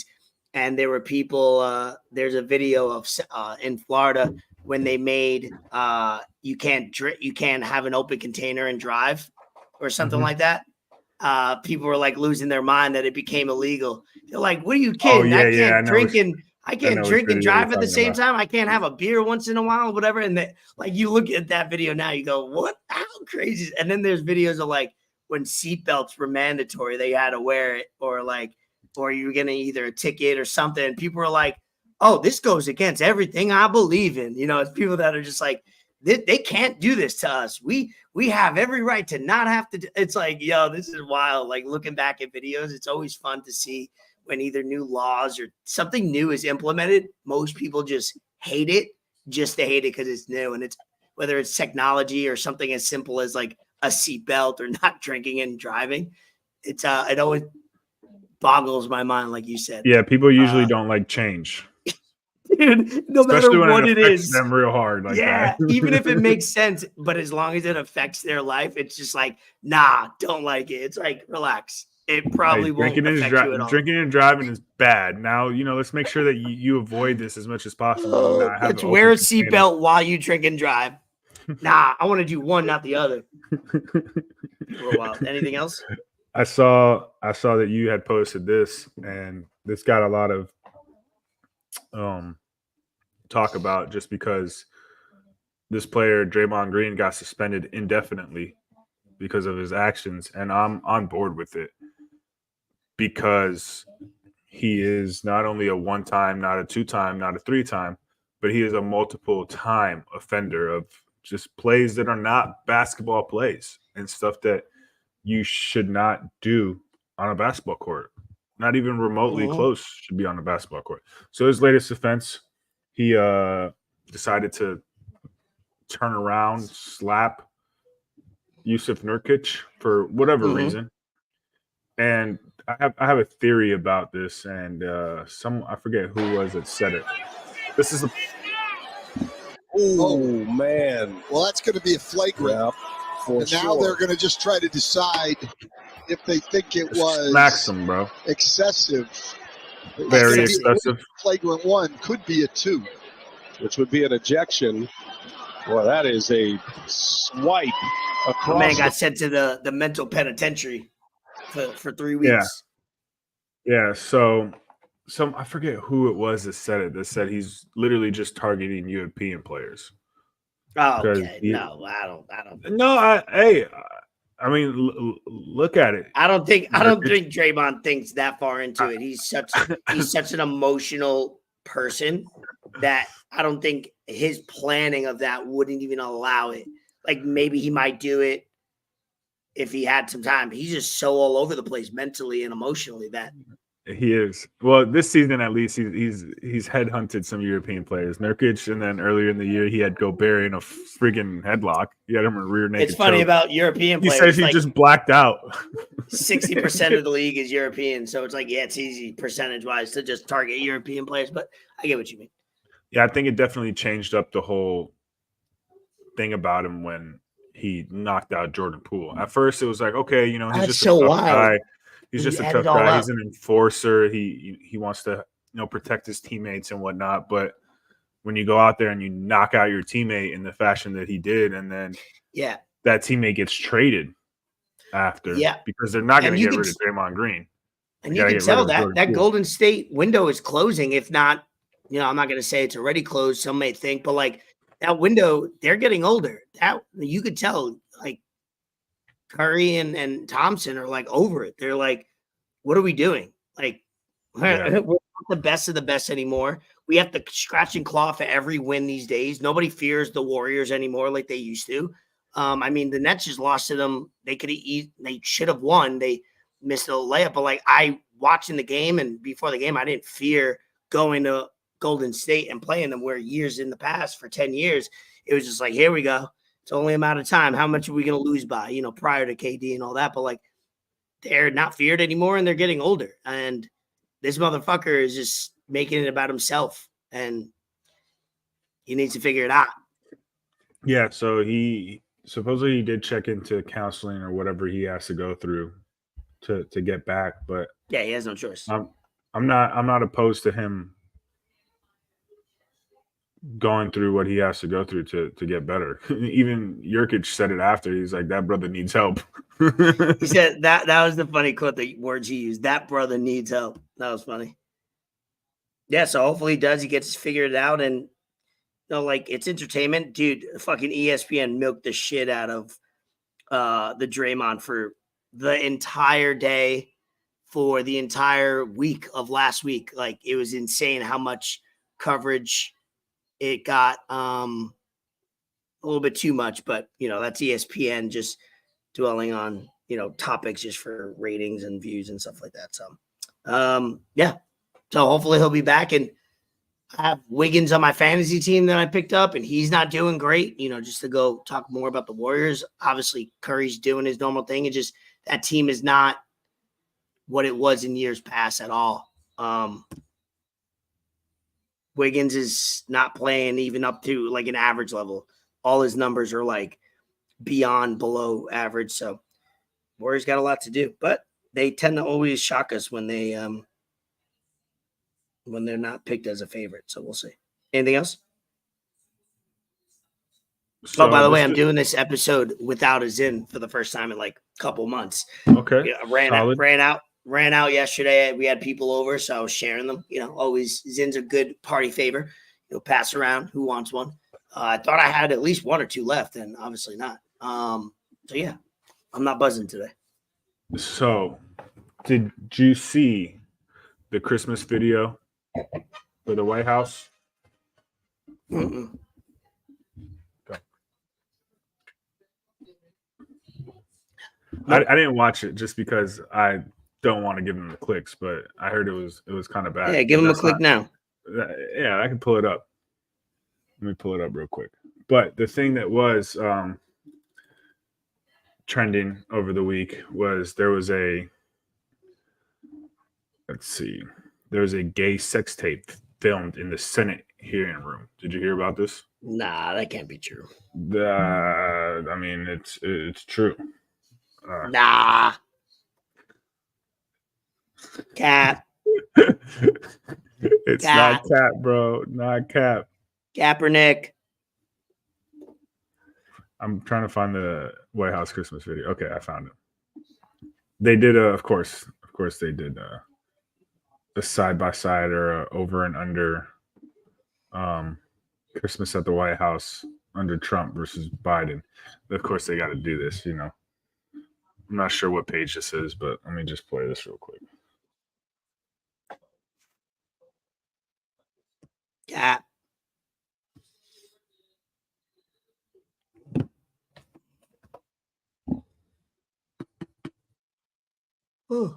and there were people. There's a video of in Florida when they made you can't have an open container and drive or something like that. People were like losing their mind that it became illegal. They're like, "What are you kidding? I can't drink and drive at the same time. I can't have a beer once in a while, whatever." And like you look at that video now, you go, "What? How crazy?" And then there's videos of like when seatbelts were mandatory, they had to wear it, or you were getting either a ticket or something. And people were like, "Oh, this goes against everything I believe in." You know, it's people that are just like, they can't do this to us. We have every right to not have to. It's like, yo, this is wild. Like looking back at videos, it's always fun to see when either new laws or something new is implemented. Most people just hate it just to hate it because it's new. And it's whether it's technology or something as simple as like a seatbelt or not drinking and driving. It's it always boggles my mind, like you said. Yeah, people usually don't like change. Dude, no especially matter what it it is, them real hard. Like yeah, that. even if it makes sense, but as long as it affects their life, it's just like, nah, don't like it. It's like, relax. it probably won't affect you at all. Drinking and driving is bad. Now, let's make sure that you avoid this as much as possible. and not have Let's an wear a open container. seatbelt while you drink and drive. Nah, I want to do one, not the other. Real wild. Anything else? I saw that you had posted this, and this got a lot of talk about just because this player Draymond Green got suspended indefinitely because of his actions, and I'm on board with it because he is not only a one-time, not a two-time, not a three-time, but he is a multiple-time offender of just plays that are not basketball plays and stuff that you should not do on a basketball court. Not even remotely close should be on a basketball court. So his latest offense, he decided to turn around, slap Yusuf Nurkic for whatever reason. And I have a theory about this, and I forget who was it said it. This is Oh, man. Well, that's going to be a flagrant. Yeah, for And now sure. they're going to just try to decide if they think it was smacks him, bro. excessive. Very Could be a excessive. Flagrant one could be a 2. Which would be an ejection. Well, that is a swipe across. Man got sent to the mental penitentiary for 3 weeks. Yeah. So I forget who it was that said it. That said he's literally just targeting European players. Oh, Because okay. No, I don't. No, I mean, look at it. I don't think Draymond thinks that far into it. He's such an emotional person that I don't think his planning of that wouldn't even allow it. Like maybe he might do it if he had some time. He's just so all over the place mentally and emotionally that He is. Well, this season at least he's headhunted some European players. Nurkic, and then earlier in the year he had Gobert in a freaking headlock. He had him in a rear naked it's funny choke. about European He players. says he like, just blacked out. 60% of the league is European, so it's like it's easy percentage wise to just target European players. But I get what you mean. Yeah, I think it definitely changed up the whole thing about him when he knocked out Jordan Poole. At first, it was like, okay, he's That's just so a tough wild. guy. He's You just a add tough it all guy. up. He's an enforcer. He wants to protect his teammates and whatnot. But when you go out there and you knock out your teammate in the fashion that he did, and then that teammate gets traded after, because they're not going to get rid of Draymond Green. And you can tell that Golden State window is closing. If not, I'm not going to say it's already closed. Some may think, but like that window, they're getting older. That you could tell, like Curry and Thompson are like over it. They're like, what are we doing? Like we're not the best of the best anymore. We have to scratch and claw for every win these days. Nobody fears the Warriors anymore like they used to. I mean, the Nets just lost to them. They should have won. They missed a layup, but like I watching the game and before the game, I didn't fear going to Golden State and playing them where years in the past for 10 years, it was just like, here we go. It's only a matter of time. How much are we going to lose by, prior to KD and all that? But like, they're not feared anymore and they're getting older. And this motherfucker is just making it about himself and he needs to figure it out. Yeah. So he supposedly did check into counseling or whatever he has to go through to get back. But yeah, he has no choice. I'm not opposed to him going through what he has to go through to get better. Even Nurkic said it after. He's like, that brother needs help. He said that was the funny quote, the words he used. That brother needs help. That was funny. Yeah, so hopefully he does. He gets figured out and like it's entertainment. Dude, fucking ESPN milked the shit out of the Draymond for the entire day, for the entire week of last week. Like it was insane how much coverage it got, a little bit too much, but that's ESPN just dwelling on, topics just for ratings and views and stuff like that. So, so hopefully he'll be back. And I have Wiggins on my fantasy team that I picked up and he's not doing great, just to go talk more about the Warriors. Obviously Curry's doing his normal thing. And just that team is not what it was in years past at all. Wiggins is not playing even up to like an average level. All his numbers are like below average. So Warriors got a lot to do, but they tend to always shock us when they're not picked as a favorite. So we'll see. Anything else? So Oh, by the way, I'm doing this episode without a Zin for the first time in like a couple months. Okay. Yeah, ran out yesterday. We had people over, so I was sharing them. Always Zin's a good party favor. Pass around. Who wants one? I thought I had at least one or two left, and obviously not. So yeah, I'm not buzzing today. So, did you see the Christmas video for the White House? Mm-mm. I didn't watch it just because I don't want to give them the clicks, but I heard it was kind of bad. Yeah, give them a click now. Yeah, I can pull it up. Let me pull it up real quick. But the thing that was trending over the week was there was a gay sex tape filmed in the Senate hearing room. Did you hear about this? Nah, that can't be true. I mean, it's true. Nah. Cap. It's not cap, bro. Not cap. Kaepernick. I'm trying to find the White House Christmas video. Okay, I found it. They did of course they did a side by side or a over and under Christmas at the White House under Trump versus Biden. Of course, they got to do this. I'm not sure what page this is, but let me just play this real quick. Cap. Ooh.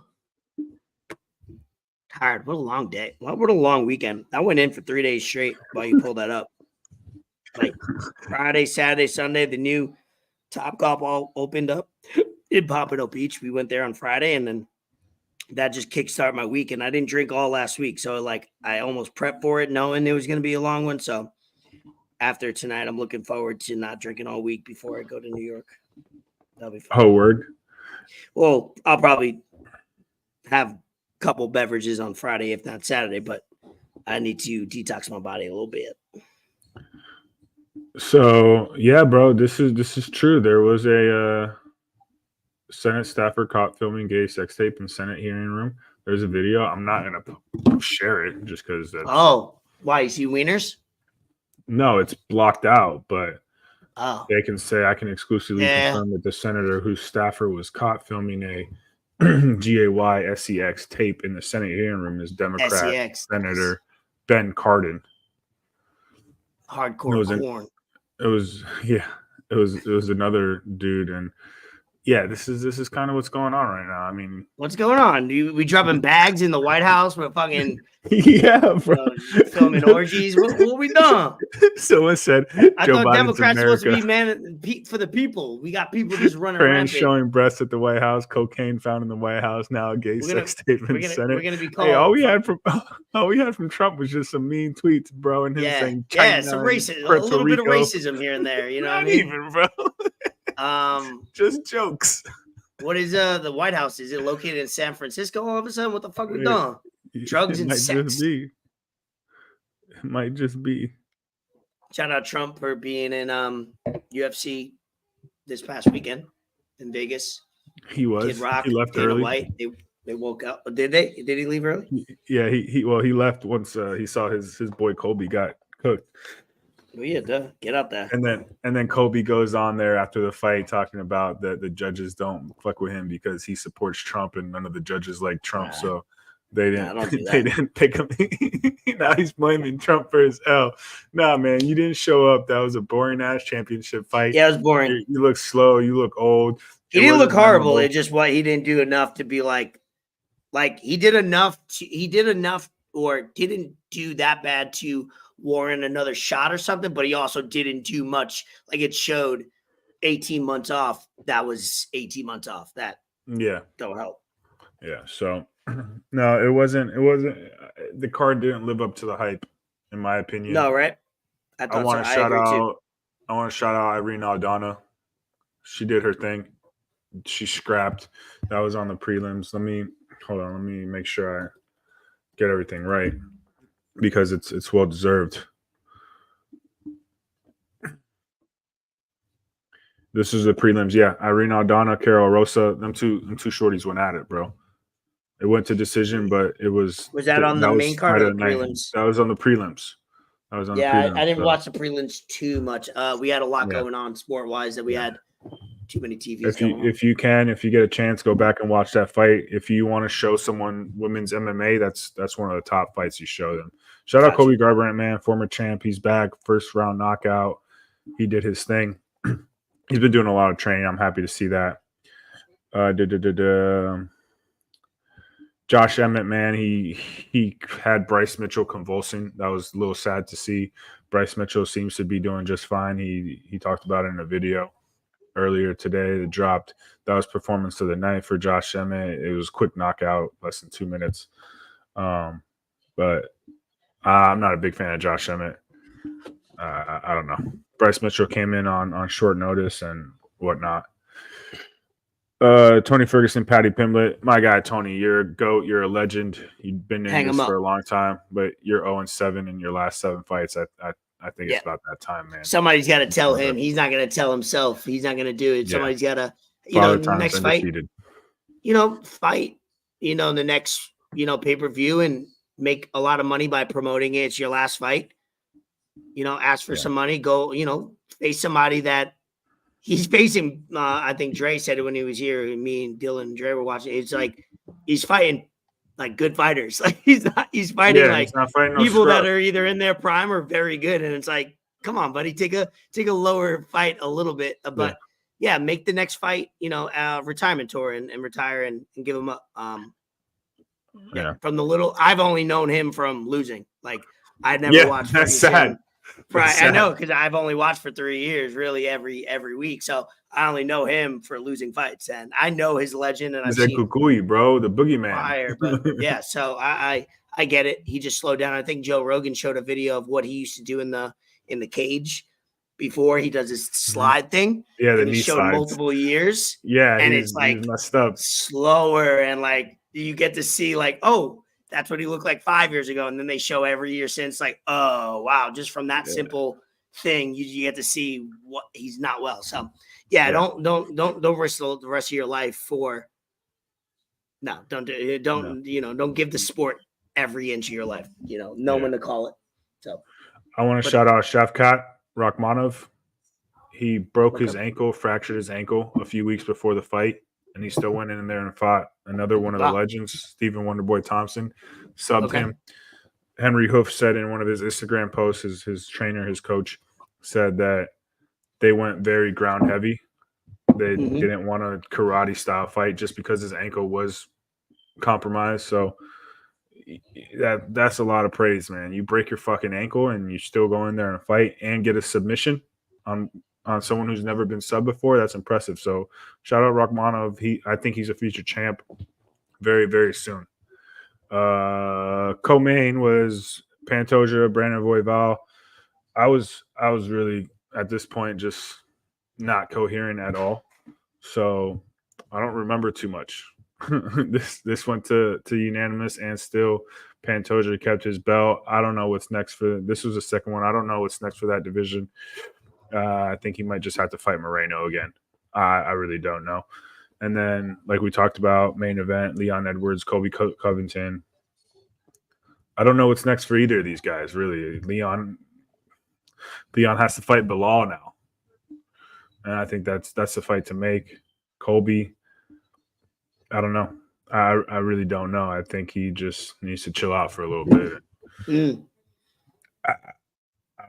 Tired. What a long day. What a long weekend. I went in for 3 days straight while you pulled that up. Like Friday, Saturday, Sunday, the new Topgolf all opened up in Pompano Beach. We went there on Friday, and then that just kickstarted my week. And I didn't drink all last week. So I almost prepped for it knowing it was going to be a long one. So after tonight, I'm looking forward to not drinking all week before I go to New York. That'll be fun. Oh, word. Well, I'll probably have a couple beverages on Friday, if not Saturday, but I need to detox my body a little bit. So yeah, bro, this is true. There was a Senate staffer caught filming gay sex tape in Senate hearing room. There's a video. I'm not gonna share it just because that's. Oh, why? You see wieners? No, it's blocked out, but Oh, they can say I can exclusively Yeah. confirm that the senator whose staffer was caught filming a GAY-SEX tape in the Senate hearing room is Democrat SEX. Senator Ben Cardin. Hardcore corn. It was another dude, and yeah, this is kind of what's going on right now. I mean, What's going on? We dropping bags in the White House? We're fucking yeah, bro. Filming orgies? What we done? Someone said I Joe thought Biden's Democrats America. supposed to be man for the people. We got people just running Trans rampant. showing breasts at the White House, cocaine found in the White House, now a gay sex tape in the Senate. We're gonna be called. Hey, all we had from Trump was just some mean tweets, bro, and him saying China, some racism, a Puerto little bit of Rico. racism here and there. You know Not what I mean? even, bro. Just jokes. What is the White House? Is it located in San Francisco all of a sudden? What the fuck we done? Drugs and sex. It might just be. Shout out Trump for being in UFC this past weekend in Vegas. He was. Kid Rock, He left Dana early. White. They woke up. Did they? Did he leave early? Yeah, he left once he saw his boy Colby got cooked. Oh yeah, duh. Get out there. And then Kobe goes on there after the fight talking about that the judges don't fuck with him because he supports Trump and none of the judges like Trump. So they didn't pick him. Now he's blaming Trump for his L. Nah, man, you didn't show up. That was a boring ass championship fight. Yeah, it was boring. You look slow. You look old. He didn't look horrible. It just he didn't do enough to be like he did enough or didn't do that bad to warrant another shot or something, but he also didn't do much. Like it showed 18 months off. That was 18 months off. That don't help. Yeah. So no, it wasn't. The card didn't live up to the hype, in my opinion. No, right? I want to shout out Irene Aldana. She did her thing. she scrapped. That was on the prelims. Let me make sure I get everything right because it's well deserved. This is the prelims. Yeah, Irina Aldana, Carol Rosa. Them two shorties went at it, bro. It went to decision, but it was. Was that on the main card fight or of the night. prelims? That was on the prelims. That was on the Yeah, prelims. I didn't so. watch the prelims too much. We had a lot Yeah. going on sport wise that we had too many TVs. If you get a chance, go back and watch that fight. If you want to show someone women's MMA, that's one of the top fights you show them. Shout out Kobe Garbrandt, man, former champ. He's back, first round knockout. He did his thing. He's been doing a lot of training. I'm happy to see that. Josh Emmett, man, he had Bryce Mitchell convulsing. That was a little sad to see. Bryce Mitchell seems to be doing just fine. He talked about it in a video earlier today that dropped. That was performance of the night for Josh Emmett. It was quick knockout, less than 2 minutes. But I'm not a big fan of Josh Emmett. I don't know. Bryce Mitchell came in on short notice and whatnot. Tony Ferguson, Patty Pimblett. My guy, Tony, you're a GOAT. You're a legend. You've been in this for a long time, but you're 0-7 in your last 7 fights. I think it's about that time, man. Somebody's got to tell him. He's not going to tell himself. He's not going to do it. Yeah. Somebody's got to, next undefeated. fight, fight, the next, pay-per-view and make a lot of money by promoting it. It's your last fight. Ask for some money. Go, face somebody that he's facing. I think Dre said it when he was here. Me and Dylan and Dre were watching. It's like he's fighting like good fighters. Like he's fighting like people that are either in their prime or very good. And it's like, come on, buddy, take a lower fight a little bit. But make the next fight, retirement tour and retire and give him up. From the little, I've only known him from losing. Like I'd never watched. That's sad. Right, I know because I've only watched for 3 years, really every week. So I only know him for losing fights, and I know his legend. And I've seen Kukui, bro, the boogeyman. Fire, but so I get it. He just slowed down. I think Joe Rogan showed a video of what he used to do in the cage before he does his slide thing. Yeah, the knee showed slides. Multiple years. Yeah, and it's like messed up, slower, and like you get to see like, oh, that's what he looked like 5 years ago. And then they show every year since, like, oh, wow, just from that simple thing, you get to see what he's not well. So, don't risk the rest of your life for – don't give the sport every inch of your life, know when to call it. So I want to shout out Shavkat Rakhmonov. He broke his ankle, fractured his ankle a few weeks before the fight. And he still went in there and fought another one of the legends, Stephen Wonderboy Thompson, subbed him. Henry Hoof said in one of his Instagram posts, his trainer, his coach, said that they went very ground heavy. They didn't want a karate style fight just because his ankle was compromised. So that's a lot of praise, man. You break your fucking ankle and you still go in there and fight and get a submission on someone who's never been subbed before. That's impressive. So shout out Rakhmonov. I think he's a future champ very, very soon. Co-main was Pantoja, Brandon Royval. I was really at this point just not coherent at all. So I don't remember too much. This went to unanimous, and still Pantoja kept his belt. I don't know what's next for this was the second one. I don't know what's next for that division. I think he might just have to fight Moreno again. I really don't know. And then, like we talked about, main event, Leon Edwards, Colby Covington. I don't know what's next for either of these guys, really. Leon has to fight Bilal now. And I think that's the fight to make. Colby, I don't know. I really don't know. I think he just needs to chill out for a little bit. I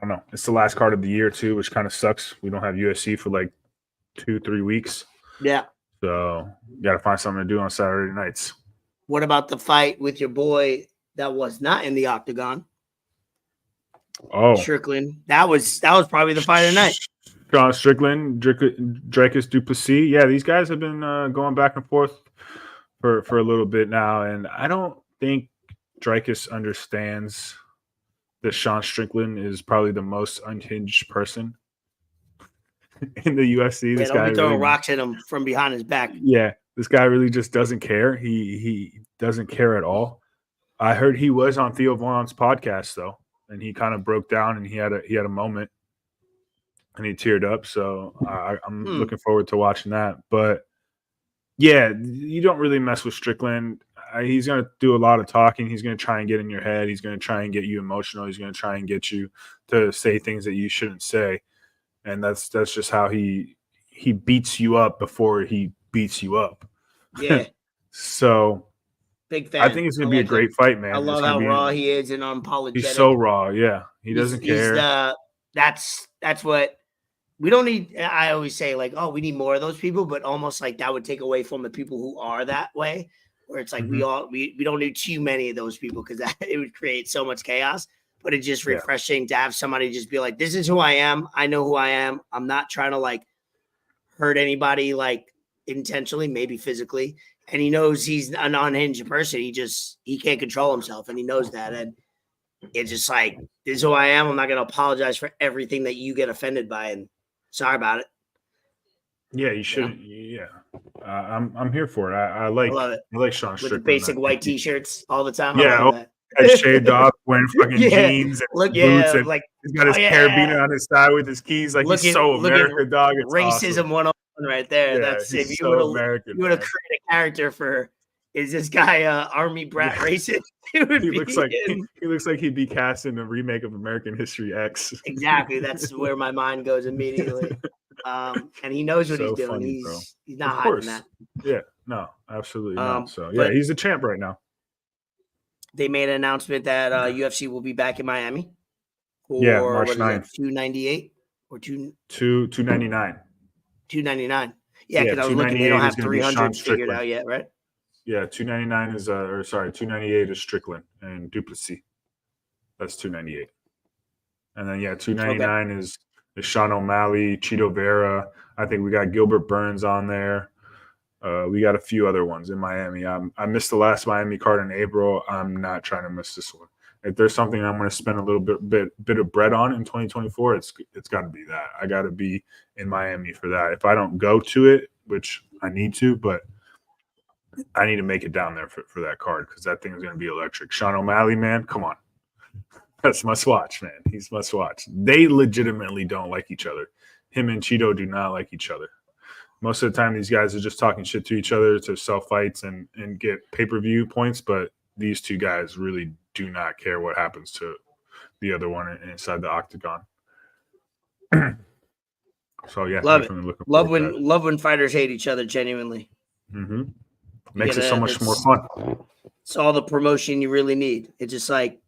don't know. It's the last card of the year too, which kind of sucks. We don't have UFC for like 2-3 weeks. Yeah. So you got to find something to do on Saturday nights. What about the fight with your boy that was not in the octagon? Oh, Strickland. That was probably the fight of the night. Sean Strickland, Dracus Duplessis. Yeah, these guys have been going back and forth for a little bit now, and I don't think Dracus understands that Sean Strickland is probably the most unhinged person in the UFC. Yeah, This don't guy be throwing really, rocks at him from behind his back. yeah, this guy really just doesn't care. He doesn't care at all. I heard he was on Theo Vaughn's podcast though, and he kind of broke down and he had a moment and he teared up. So I'm looking forward to watching that. But yeah, you don't really mess with Strickland. He's going to do a lot of talking. He's going to try and get in your head. He's going to try and get you emotional. He's going to try and get you to say things that you shouldn't say. And that's just how he beats you up before he beats you up. Yeah. So big fan. I think it's going to be a great fight, man. I love how raw he is and unapologetic. He's so raw. Yeah. He doesn't care. That's what we don't need. I always say like, oh, we need more of those people, but almost like that would take away from the people who are that way, where it's like we don't need too many of those people because it would create so much chaos. But it's just refreshing to have somebody just be like, this is who I am. I know who I am. I'm not trying to like hurt anybody like intentionally, maybe physically. And he knows he's an unhinged person. He can't control himself. And he knows that. And it's just like, this is who I am. I'm not going to apologize for everything that you get offended by. And sorry about it. Yeah, you should. Yeah. I'm here for it. I love it. I like Sean Strickland. With the basic white t-shirts all the time. Yeah. Head shaved off, wearing fucking jeans and boots, and like he's got his carabiner on his side with his keys. Like he's so American, dog. It's racism 101 right there. Yeah, that's if you so would have created a character for is this guy army brat racist? He looks like he'd be cast in a remake of American History X. Exactly. That's where my mind goes immediately. And he knows what he's doing. Funny, he's not hiding that. Yeah, no, absolutely not. So yeah, he's a champ right now. They made an announcement that UFC will be back in Miami. March 9th. 298 or 299. 299. Yeah, because I was looking, they don't have 300 figured out yet, right? Yeah, 299 is 298 is Strickland and Duplessis. That's 298. And then 299 is Sean O'Malley, Cheeto Vera. I think we got Gilbert Burns on there. We got a few other ones in Miami. I missed the last Miami card in April. I'm not trying to miss this one. If there's something I'm going to spend a little bit of bread on in 2024, it's got to be that. I got to be in Miami for that. If I don't go to it, which I need to, but I need to make it down there for that card because that thing is going to be electric. Sean O'Malley, man, come on. That's must watch, man. He's must watch. They legitimately don't like each other. Him and Cheeto do not like each other. Most of the time, these guys are just talking shit to each other to sell fights and get pay-per-view points, but these two guys really do not care what happens to the other one inside the octagon. So, yeah. Love it. Love when fighters hate each other genuinely. Mm-hmm. Makes it so much more fun. It's all the promotion you really need. It's just like,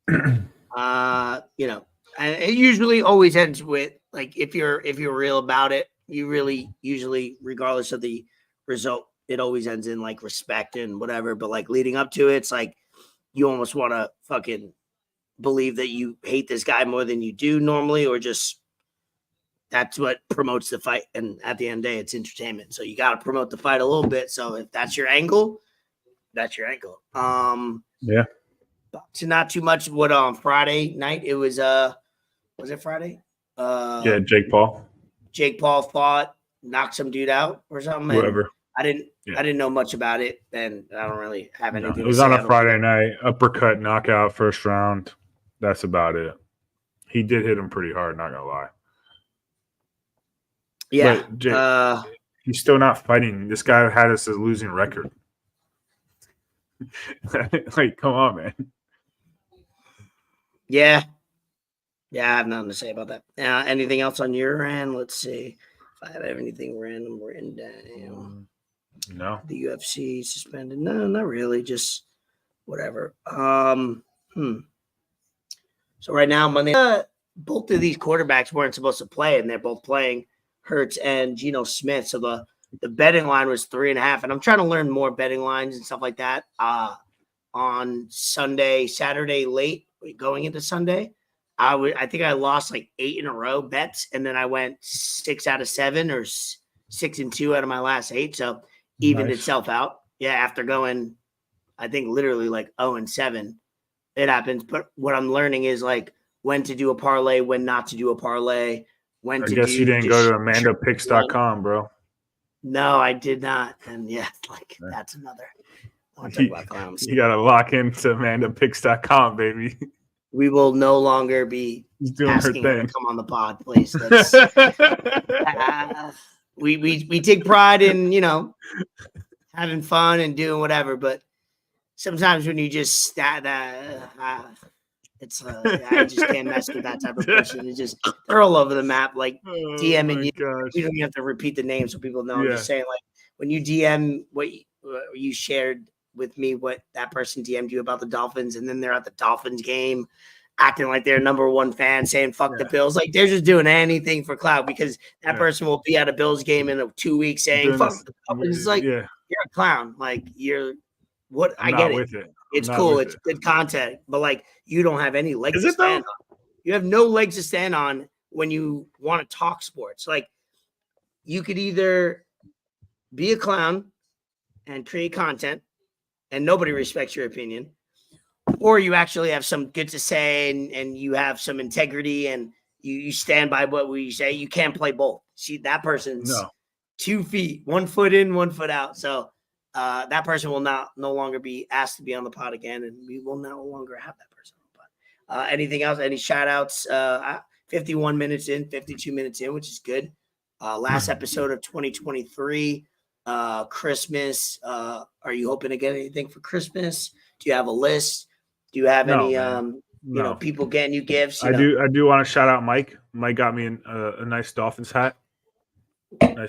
and it usually always ends with, like, if you're real about it, you really usually, regardless of the result, it always ends in like respect and whatever. But like leading up to it, it's like you almost want to fucking believe that you hate this guy more than you do normally, or just that's what promotes the fight. And at the end of the day, it's entertainment. So you got to promote the fight a little bit. So if that's your angle, that's your angle. Yeah. So not too much. What on Friday night? It was it Friday? Jake Paul. Jake Paul fought, knocked some dude out or something. Whatever. I didn't know much about it, and I don't really have anything. It was on a Friday night, uppercut, knockout, first round. That's about it. He did hit him pretty hard, not gonna lie. Yeah, Jake, he's still not fighting. This guy had us as a losing record. Like, come on, man. Yeah, I have nothing to say about that. Anything else on your end? Let's see if I have anything random written down. No. The UFC suspended. No, not really. Just whatever. So right now, Monday, both of these quarterbacks weren't supposed to play, and they're both playing, Hurts and Geno Smith. So the betting line was 3.5, and I'm trying to learn more betting lines and stuff like that. On Saturday late, going into Sunday, I think I lost like 8 in a row bets, and then I went 6 out of 7 or 6 and 2 out of my last 8. So evened itself out. Yeah, after going, I think literally like 0 and 7, it happens. But what I'm learning is like when to do a parlay, when not to do a parlay, when I to guess do. you didn't just go to shoot AmandaPicks.com, bro. No, I did not. And yeah, like Yeah. that's another. I want to talk about clowns. You got to lock into AmandaPicks.com, baby. We will no longer be She's doing her asking her to thing. come on the pod, please. That's we take pride in, you know, having fun and doing whatever, but sometimes when you just it's I just can't mess with that type of person. It's just they're all over the map, like DMing you. Gosh. We don't even have to repeat the name so people know. I'm Yeah. just saying, like when you DM what you shared with me, what that person DM'd you about the Dolphins, and then they're at the Dolphins game, acting like they're number one fan, saying "fuck the Bills." Like they're just doing anything for clout because that person will be at a Bills game in 2 weeks saying Doing "fuck this- the Dolphins." It's like you're a clown. Like you're what? I'm I get not it. with it. It's I'm not cool. with It's it. good content, but like you don't have any legs Is to it, though? stand on. You have no legs to stand on when you want to talk sports. Like you could either be a clown and create content and nobody respects your opinion, or you actually have some good to say and you have some integrity and you stand by what we say. You can't play both. See, that person's No. 2 feet, 1 foot in, 1 foot out. So that person will no longer be asked to be on the pod again, and we will no longer have that person on the pod. Anything else? Any shout outs? 51 minutes in, 52 minutes in, which is good. Last episode of 2023, Christmas. Are you hoping to get anything for Christmas? Do you have a list? Do you have any, you know, people getting you gifts? I do want to shout out Mike. Mike got me a nice Dolphins hat.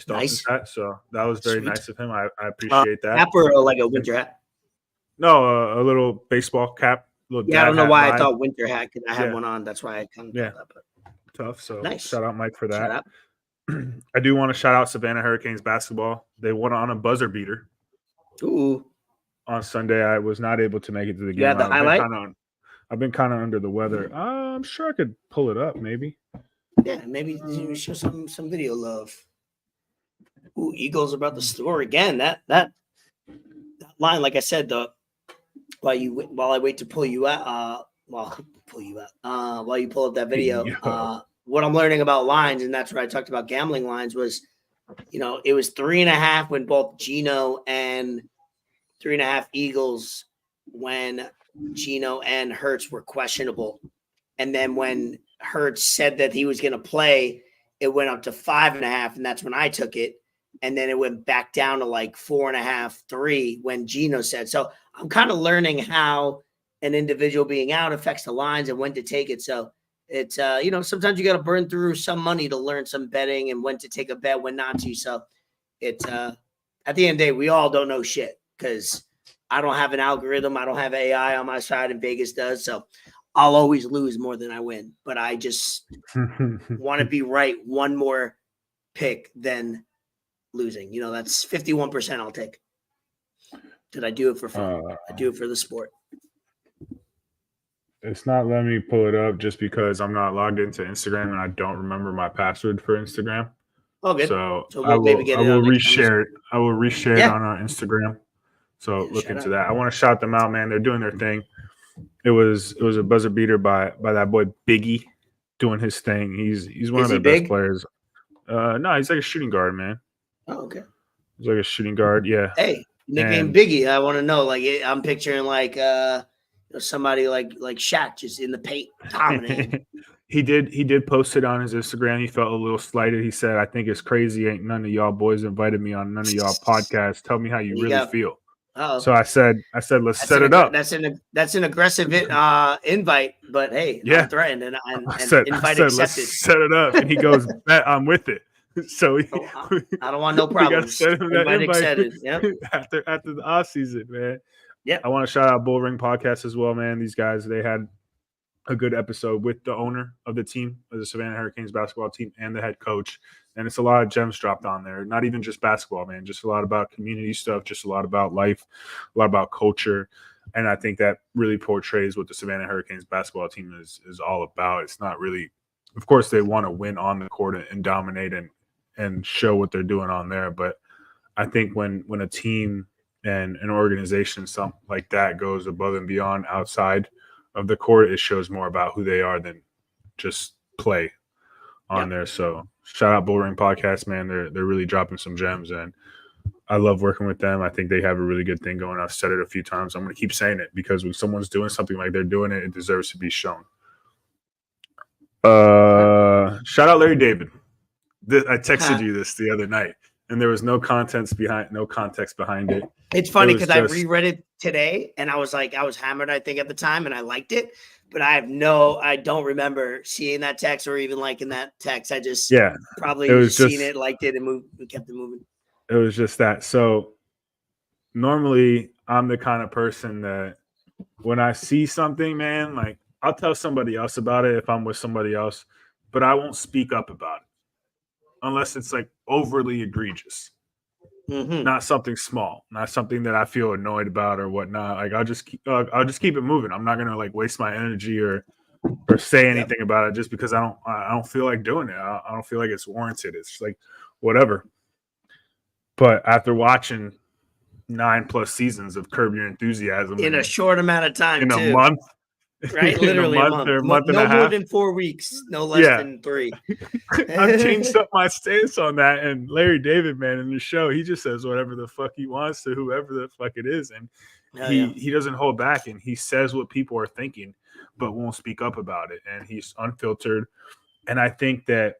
Dolphins hat. So that was very nice of him. I appreciate that. Cap or like a winter hat? No, a little baseball cap. Little I don't know why vibe. I thought winter hat because I had one on. That's why I kind of thought that. But tough. So nice. Shout out Mike for that. Shout out. I do want to shout out Savannah Hurricanes basketball. They won on a buzzer beater. Ooh. On Sunday, I was not able to make it to the game. You had the highlight? I've been kind of under the weather. I'm sure I could pull it up, maybe. Yeah, maybe you show some video love. Ooh, Eagles about to score again. That line, like I said, while I wait to pull you out, while you pull up that video, what I'm learning about lines, and that's where I talked about gambling lines, was, you know, it was 3.5 when both Geno and 3.5 Eagles when Geno and Hurts were questionable. And then when Hurts said that he was going to play, it went up to 5.5, and that's when I took it. And then it went back down to like 4.5, 3 when Geno said. So I'm kind of learning how an individual being out affects the lines and when to take it. So it's, you know, sometimes you got to burn through some money to learn some betting and when to take a bet, when not to. So it's, at the end of the day, we all don't know shit because I don't have an algorithm. I don't have AI on my side and Vegas does. So I'll always lose more than I win. But I just want to be right one more pick than losing. You know, that's 51% I'll take. Did I do it for fun? I do it for the sport. It's not letting me pull it up just because I'm not logged into Instagram and I don't remember my password for Instagram. Oh, good. So we'll maybe get I will reshare it. I will reshare it on our Instagram. So look into that. I want to shout them out, man. They're doing their thing. It was a buzzer beater by that boy Biggie doing his thing. He's one of their best players. No, he's like a shooting guard, man. Oh, okay. He's like a shooting guard. Yeah. Hey, nickname Biggie. I want to know. Like, I'm picturing like somebody like Shaq just in the paint dominating. He did post it on his Instagram. He felt a little slighted. He said, "I think it's crazy. Ain't none of y'all boys invited me on none of y'all podcasts. Tell me how you really feel." Uh-oh. So I said, let's set it up. That's an aggressive invite, but hey, I'm threatened and invite accepted. Let's set it up, and he goes, "Bet I'm with it." So I don't want no problems. Invite accepted. Yep. After the off season, man. Yeah. I want to shout out Bull Ring Podcast as well, man. These guys, they had a good episode with the owner of the team, of the Savannah Hurricanes basketball team, and the head coach. And it's a lot of gems dropped on there. Not even just basketball, man. Just a lot about community stuff, just a lot about life, a lot about culture. And I think that really portrays what the Savannah Hurricanes basketball team is all about. It's not really, of course, they want to win on the court and dominate and show what they're doing on there. But I think when a team and an organization, something like that, goes above and beyond outside of the court, it shows more about who they are than just play on there. So shout out Bull Ring Podcast, man. They're really dropping some gems, and I love working with them. I think they have a really good thing going. I've said it a few times. I'm going to keep saying it because when someone's doing something like they're doing it, it deserves to be shown. Shout out Larry David. I texted you this the other night, and there was no context behind it. It's funny because I reread it today, and I was hammered, I think, at the time, and I liked it. But I don't remember seeing that text or even liking that text. I just probably seen it, liked it, and we kept it moving. It was just that. So normally I'm the kind of person that when I see something, man, like I'll tell somebody else about it if I'm with somebody else, but I won't speak up about it unless it's like overly egregious. Not something small, not something that I feel annoyed about or whatnot. Like I'll just keep it moving. I'm not gonna like waste my energy or say anything about it just because I don't feel like doing it. I don't feel like it's warranted. It's like whatever. But after watching 9+ seasons of Curb Your Enthusiasm in a short amount of time, a month, right? Literally a month or a month and a half, no more than 4 weeks, no less than 3. I've changed up my stance on that. And Larry David, man, in the show, he just says whatever the fuck he wants to whoever the fuck it is, and he doesn't hold back, and he says what people are thinking, but won't speak up about it, and he's unfiltered. And I think that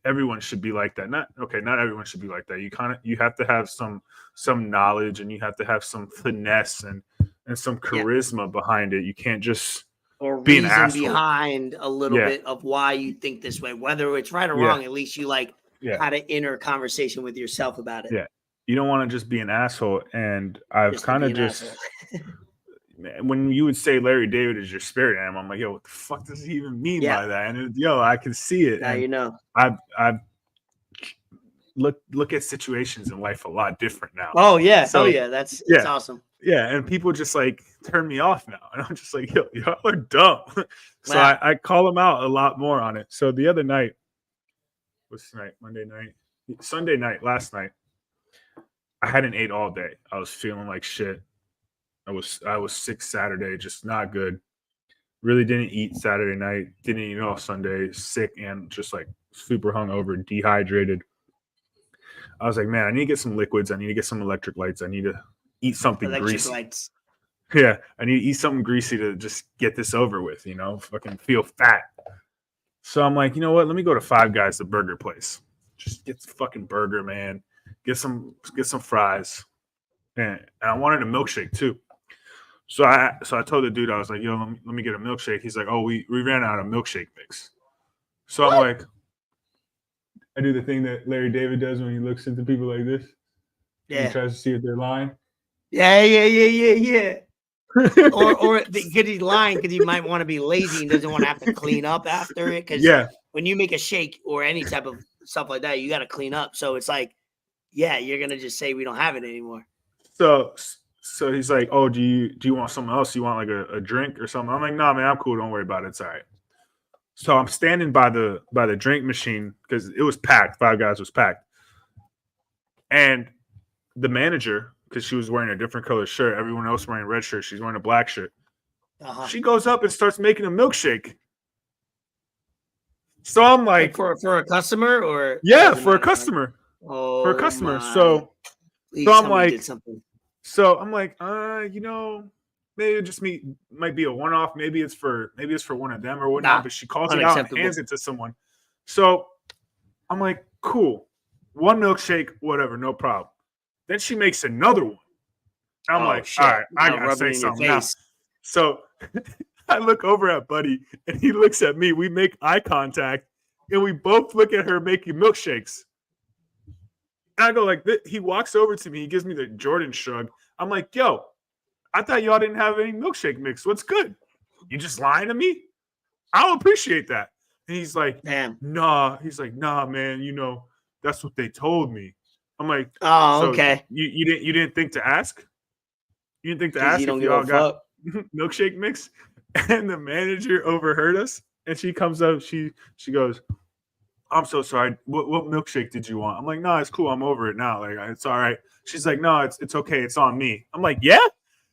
everyone should be like that. Not everyone should be like that. You have to have some knowledge, and you have to have some finesse and some charisma behind it. You can't just be an asshole. Behind a little bit of why you think this way, whether it's right or wrong. At least you had an inner conversation with yourself about it. Yeah, you don't want to just be an asshole. And I've kind of just when you would say Larry David is your spirit animal, I'm like, yo, what the fuck does he even mean by that? And I can see it. Now you know. I've look at situations in life a lot different now. Oh yeah, that's awesome. Yeah, and people just like turn me off now, and I'm just like, yo, y'all are dumb. So I call them out a lot more on it. So the other night, what's tonight? Monday night, Sunday night, last night, I hadn't ate all day. I was feeling like shit. I was sick Saturday, just not good. Really didn't eat Saturday night. Didn't eat all Sunday. Sick and just like super hungover, dehydrated. I was like, man, I need to get some liquids. I need to get some electric lights. I need to eat something greasy. Lights. Yeah, I need to eat something greasy to just get this over with, fucking feel fat. So I'm like, you know what? Let me go to Five Guys, the burger place. Just get the fucking burger, man. Get some fries. And I wanted a milkshake too. So I told the dude, I was like, yo, let me get a milkshake. He's like, oh, we ran out of milkshake mix. So I'm like, I do the thing that Larry David does when he looks into people like this. Yeah. He tries to see if they're lying. Yeah. or could he lying because he might want to be lazy and doesn't want to have to clean up after it? Because when you make a shake or any type of stuff like that, you got to clean up. So it's like, you're gonna just say we don't have it anymore. So he's like, oh, do you want something else? You want like a drink or something? I'm like, nah, man, I'm cool. Don't worry about it. It's all right. So I'm standing by the drink machine because it was packed. Five Guys was packed. And the manager, because she was wearing a different color shirt, everyone else wearing a red shirt, she's wearing a black shirt. She goes up and starts making a milkshake. So I'm like for a customer or for a customer. Oh, for a customer. My. So I'm like, maybe it just might be a one-off. Maybe it's for one of them or whatnot. But she calls it out and hands it to someone. So I'm like, cool, one milkshake, whatever, no problem. Then she makes another one. I'm like, shit. All right, I gotta say something now. So I look over at Buddy and he looks at me. We make eye contact and we both look at her making milkshakes. And I go like this. He walks over to me. He gives me the Jordan shrug. I'm like, yo, I thought y'all didn't have any milkshake mix. What's good? You just lying to me? I'll appreciate that. And he's like, damn. Nah. He's like, nah, man. That's what they told me. I'm like, oh, so okay. You didn't think to ask? You didn't think to ask if y'all got milkshake mix? And the manager overheard us, and she comes up. She goes, I'm so sorry. What milkshake did you want? I'm like, no, it's cool. I'm over it now. Like, it's all right. She's like, no, it's okay. It's on me. I'm like, yeah?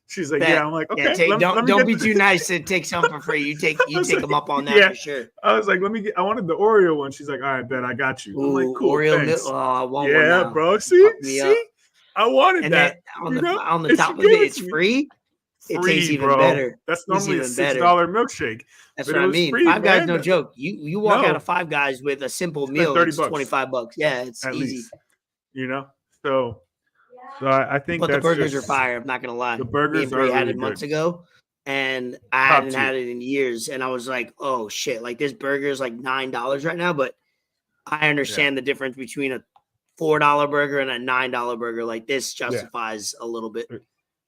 She's like, Bet. yeah. I'm like, okay. Yeah, let me don't get be the- too nice to take some for free. You take was like, them up on that yeah. for sure. I was like, I wanted the Oreo one. She's like, all right, bet I got you. I'm like, Ooh, cool, Oreo milk. thanks. Oh, I want one Yeah, now. bro. Hook me up. See, I wanted And that. then You know? on the And top she of it, gave it's to me. free. It Free, tastes even bro. better. That's It's normally a even $6 better. milkshake. That's but what it I was mean. free, Five Guys, man. no joke. You walk No. out of Five Guys with a simple Spend meal. $30 It's $25. Yeah, it's at easy. least. You know? So I think But the that's burgers just, are fire. I'm not gonna lie. the Me burgers and Bree are had really it months good. ago, and I Top hadn't tier. had it in years. And I was like, "Oh shit!" Like this burger is like $9 right now, but I understand the difference between a $4 burger and a $9 burger. Like this justifies a little bit.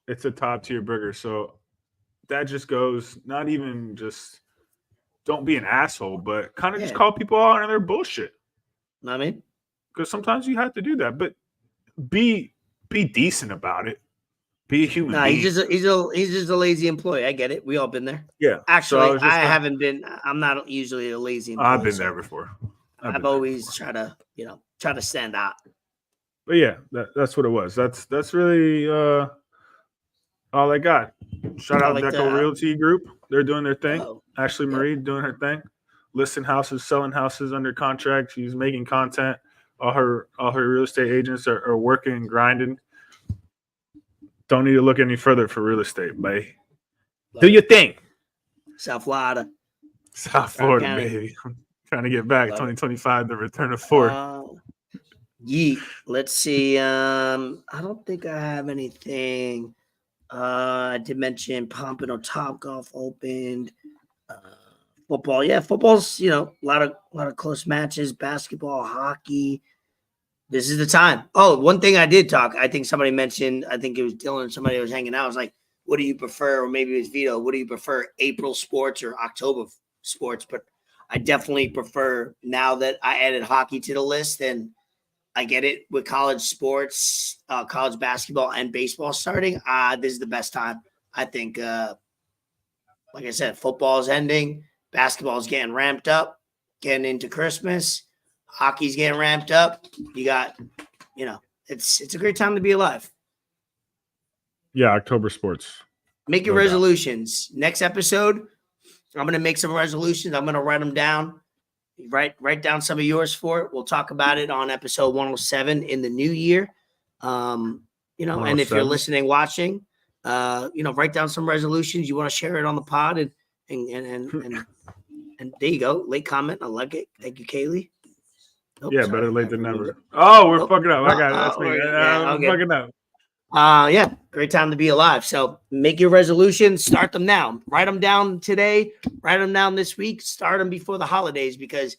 It's a top tier burger. So that just goes, not even just don't be an asshole, but kind of just call people out on their bullshit. Know what I mean? Because sometimes you have to do that, but be decent about it. Be a human Nah, being. he's just a lazy employee. I get it. We all been there. Yeah. Actually, So I haven't been. I'm not usually a lazy employee. I've been there before. I've always tried to stand out. But yeah, that's what it was. That's really all I got. Shout out like Deco that. Realty Group. They're doing their thing. Oh, Ashley Marie doing her thing. Listing houses, selling houses under contract. She's making content. All her real estate agents are working and grinding. Don't need to look any further for real estate, babe. Do your thing. South Florida. South Florida, County. baby. I'm trying to get back. Love it. 2025, the return of Ford. Yeet. Let's see. I don't think I have anything. I did mention Pompano Top Golf opened. Football, yeah, football's a lot of close matches. Basketball, hockey. This is the time. Oh, one thing I did talk. I think somebody mentioned. I think it was Dylan. Somebody was hanging out. I was like, "What do you prefer?" Or maybe it was Vito. What do you prefer? April sports or October sports? But I definitely prefer now that I added hockey to the list, and I get it with college sports, college basketball and baseball starting. This is the best time. I think, like I said, football is ending. Basketball is getting ramped up, getting into Christmas. Hockey's getting ramped up. You got, it's a great time to be alive. Yeah, October sports. Make your No doubt. resolutions. Next episode, I'm going to make some resolutions. I'm going to write them down. Write down some of yours for it. We'll talk about it on episode 107 in the new year. And if you're 107. listening, watching, write down some resolutions. You want to share it on the pod and there you go. Late comment. I like it. Thank you, Kaylee. Nope, Yeah, sorry. better late than never. Oh, we're fucking up. I got it. Oh, That's me. yeah, I'm okay. fucking up. Yeah, great time to be alive. So make your resolutions, start them now. Write them down today, write them down this week, start them before the holidays because,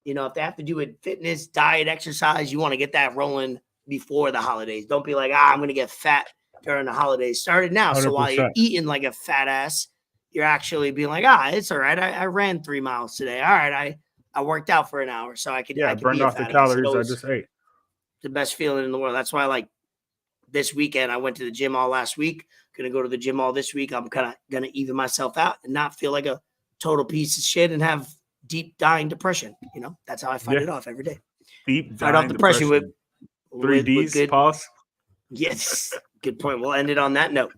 if they have to do with fitness, diet, exercise, you want to get that rolling before the holidays. Don't be like, I'm going to get fat during the holidays. Start it now. So while you're 100%. eating like a fat ass, you're actually being like, it's all right. I ran 3 miles today. All right. I worked out for an hour so I could Burned be a off the fat ass. calories I Those- just ate. the best feeling in the world. That's why this weekend, I went to the gym all last week. Going to go to the gym all this week. I'm kind of going to even myself out and not feel like a total piece of shit and have deep dying depression. That's how I fight it off every day. Deep Fight off depression with 3 Ds. good. Pause. Yes, good point. We'll end it on that note.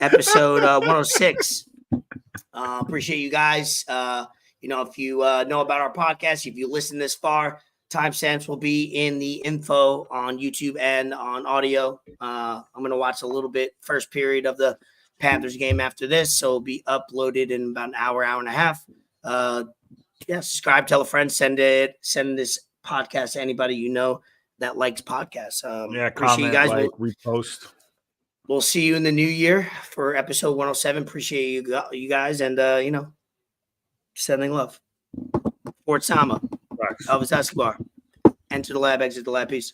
Episode 106. Appreciate you guys. If you know about our podcast, if you listen this far, timestamps will be in the info on YouTube and on audio. I'm going to watch a little bit first period of the Panthers game after this. So it'll be uploaded in about an hour and a half. Subscribe, tell a friend, send this podcast to anybody that likes podcasts. Appreciate comment, you guys. repost. We'll see you in the new year for episode 107. Appreciate you guys and sending love. Fort Sama. Elvis Escobar. Enter the lab, exit the lab. Peace.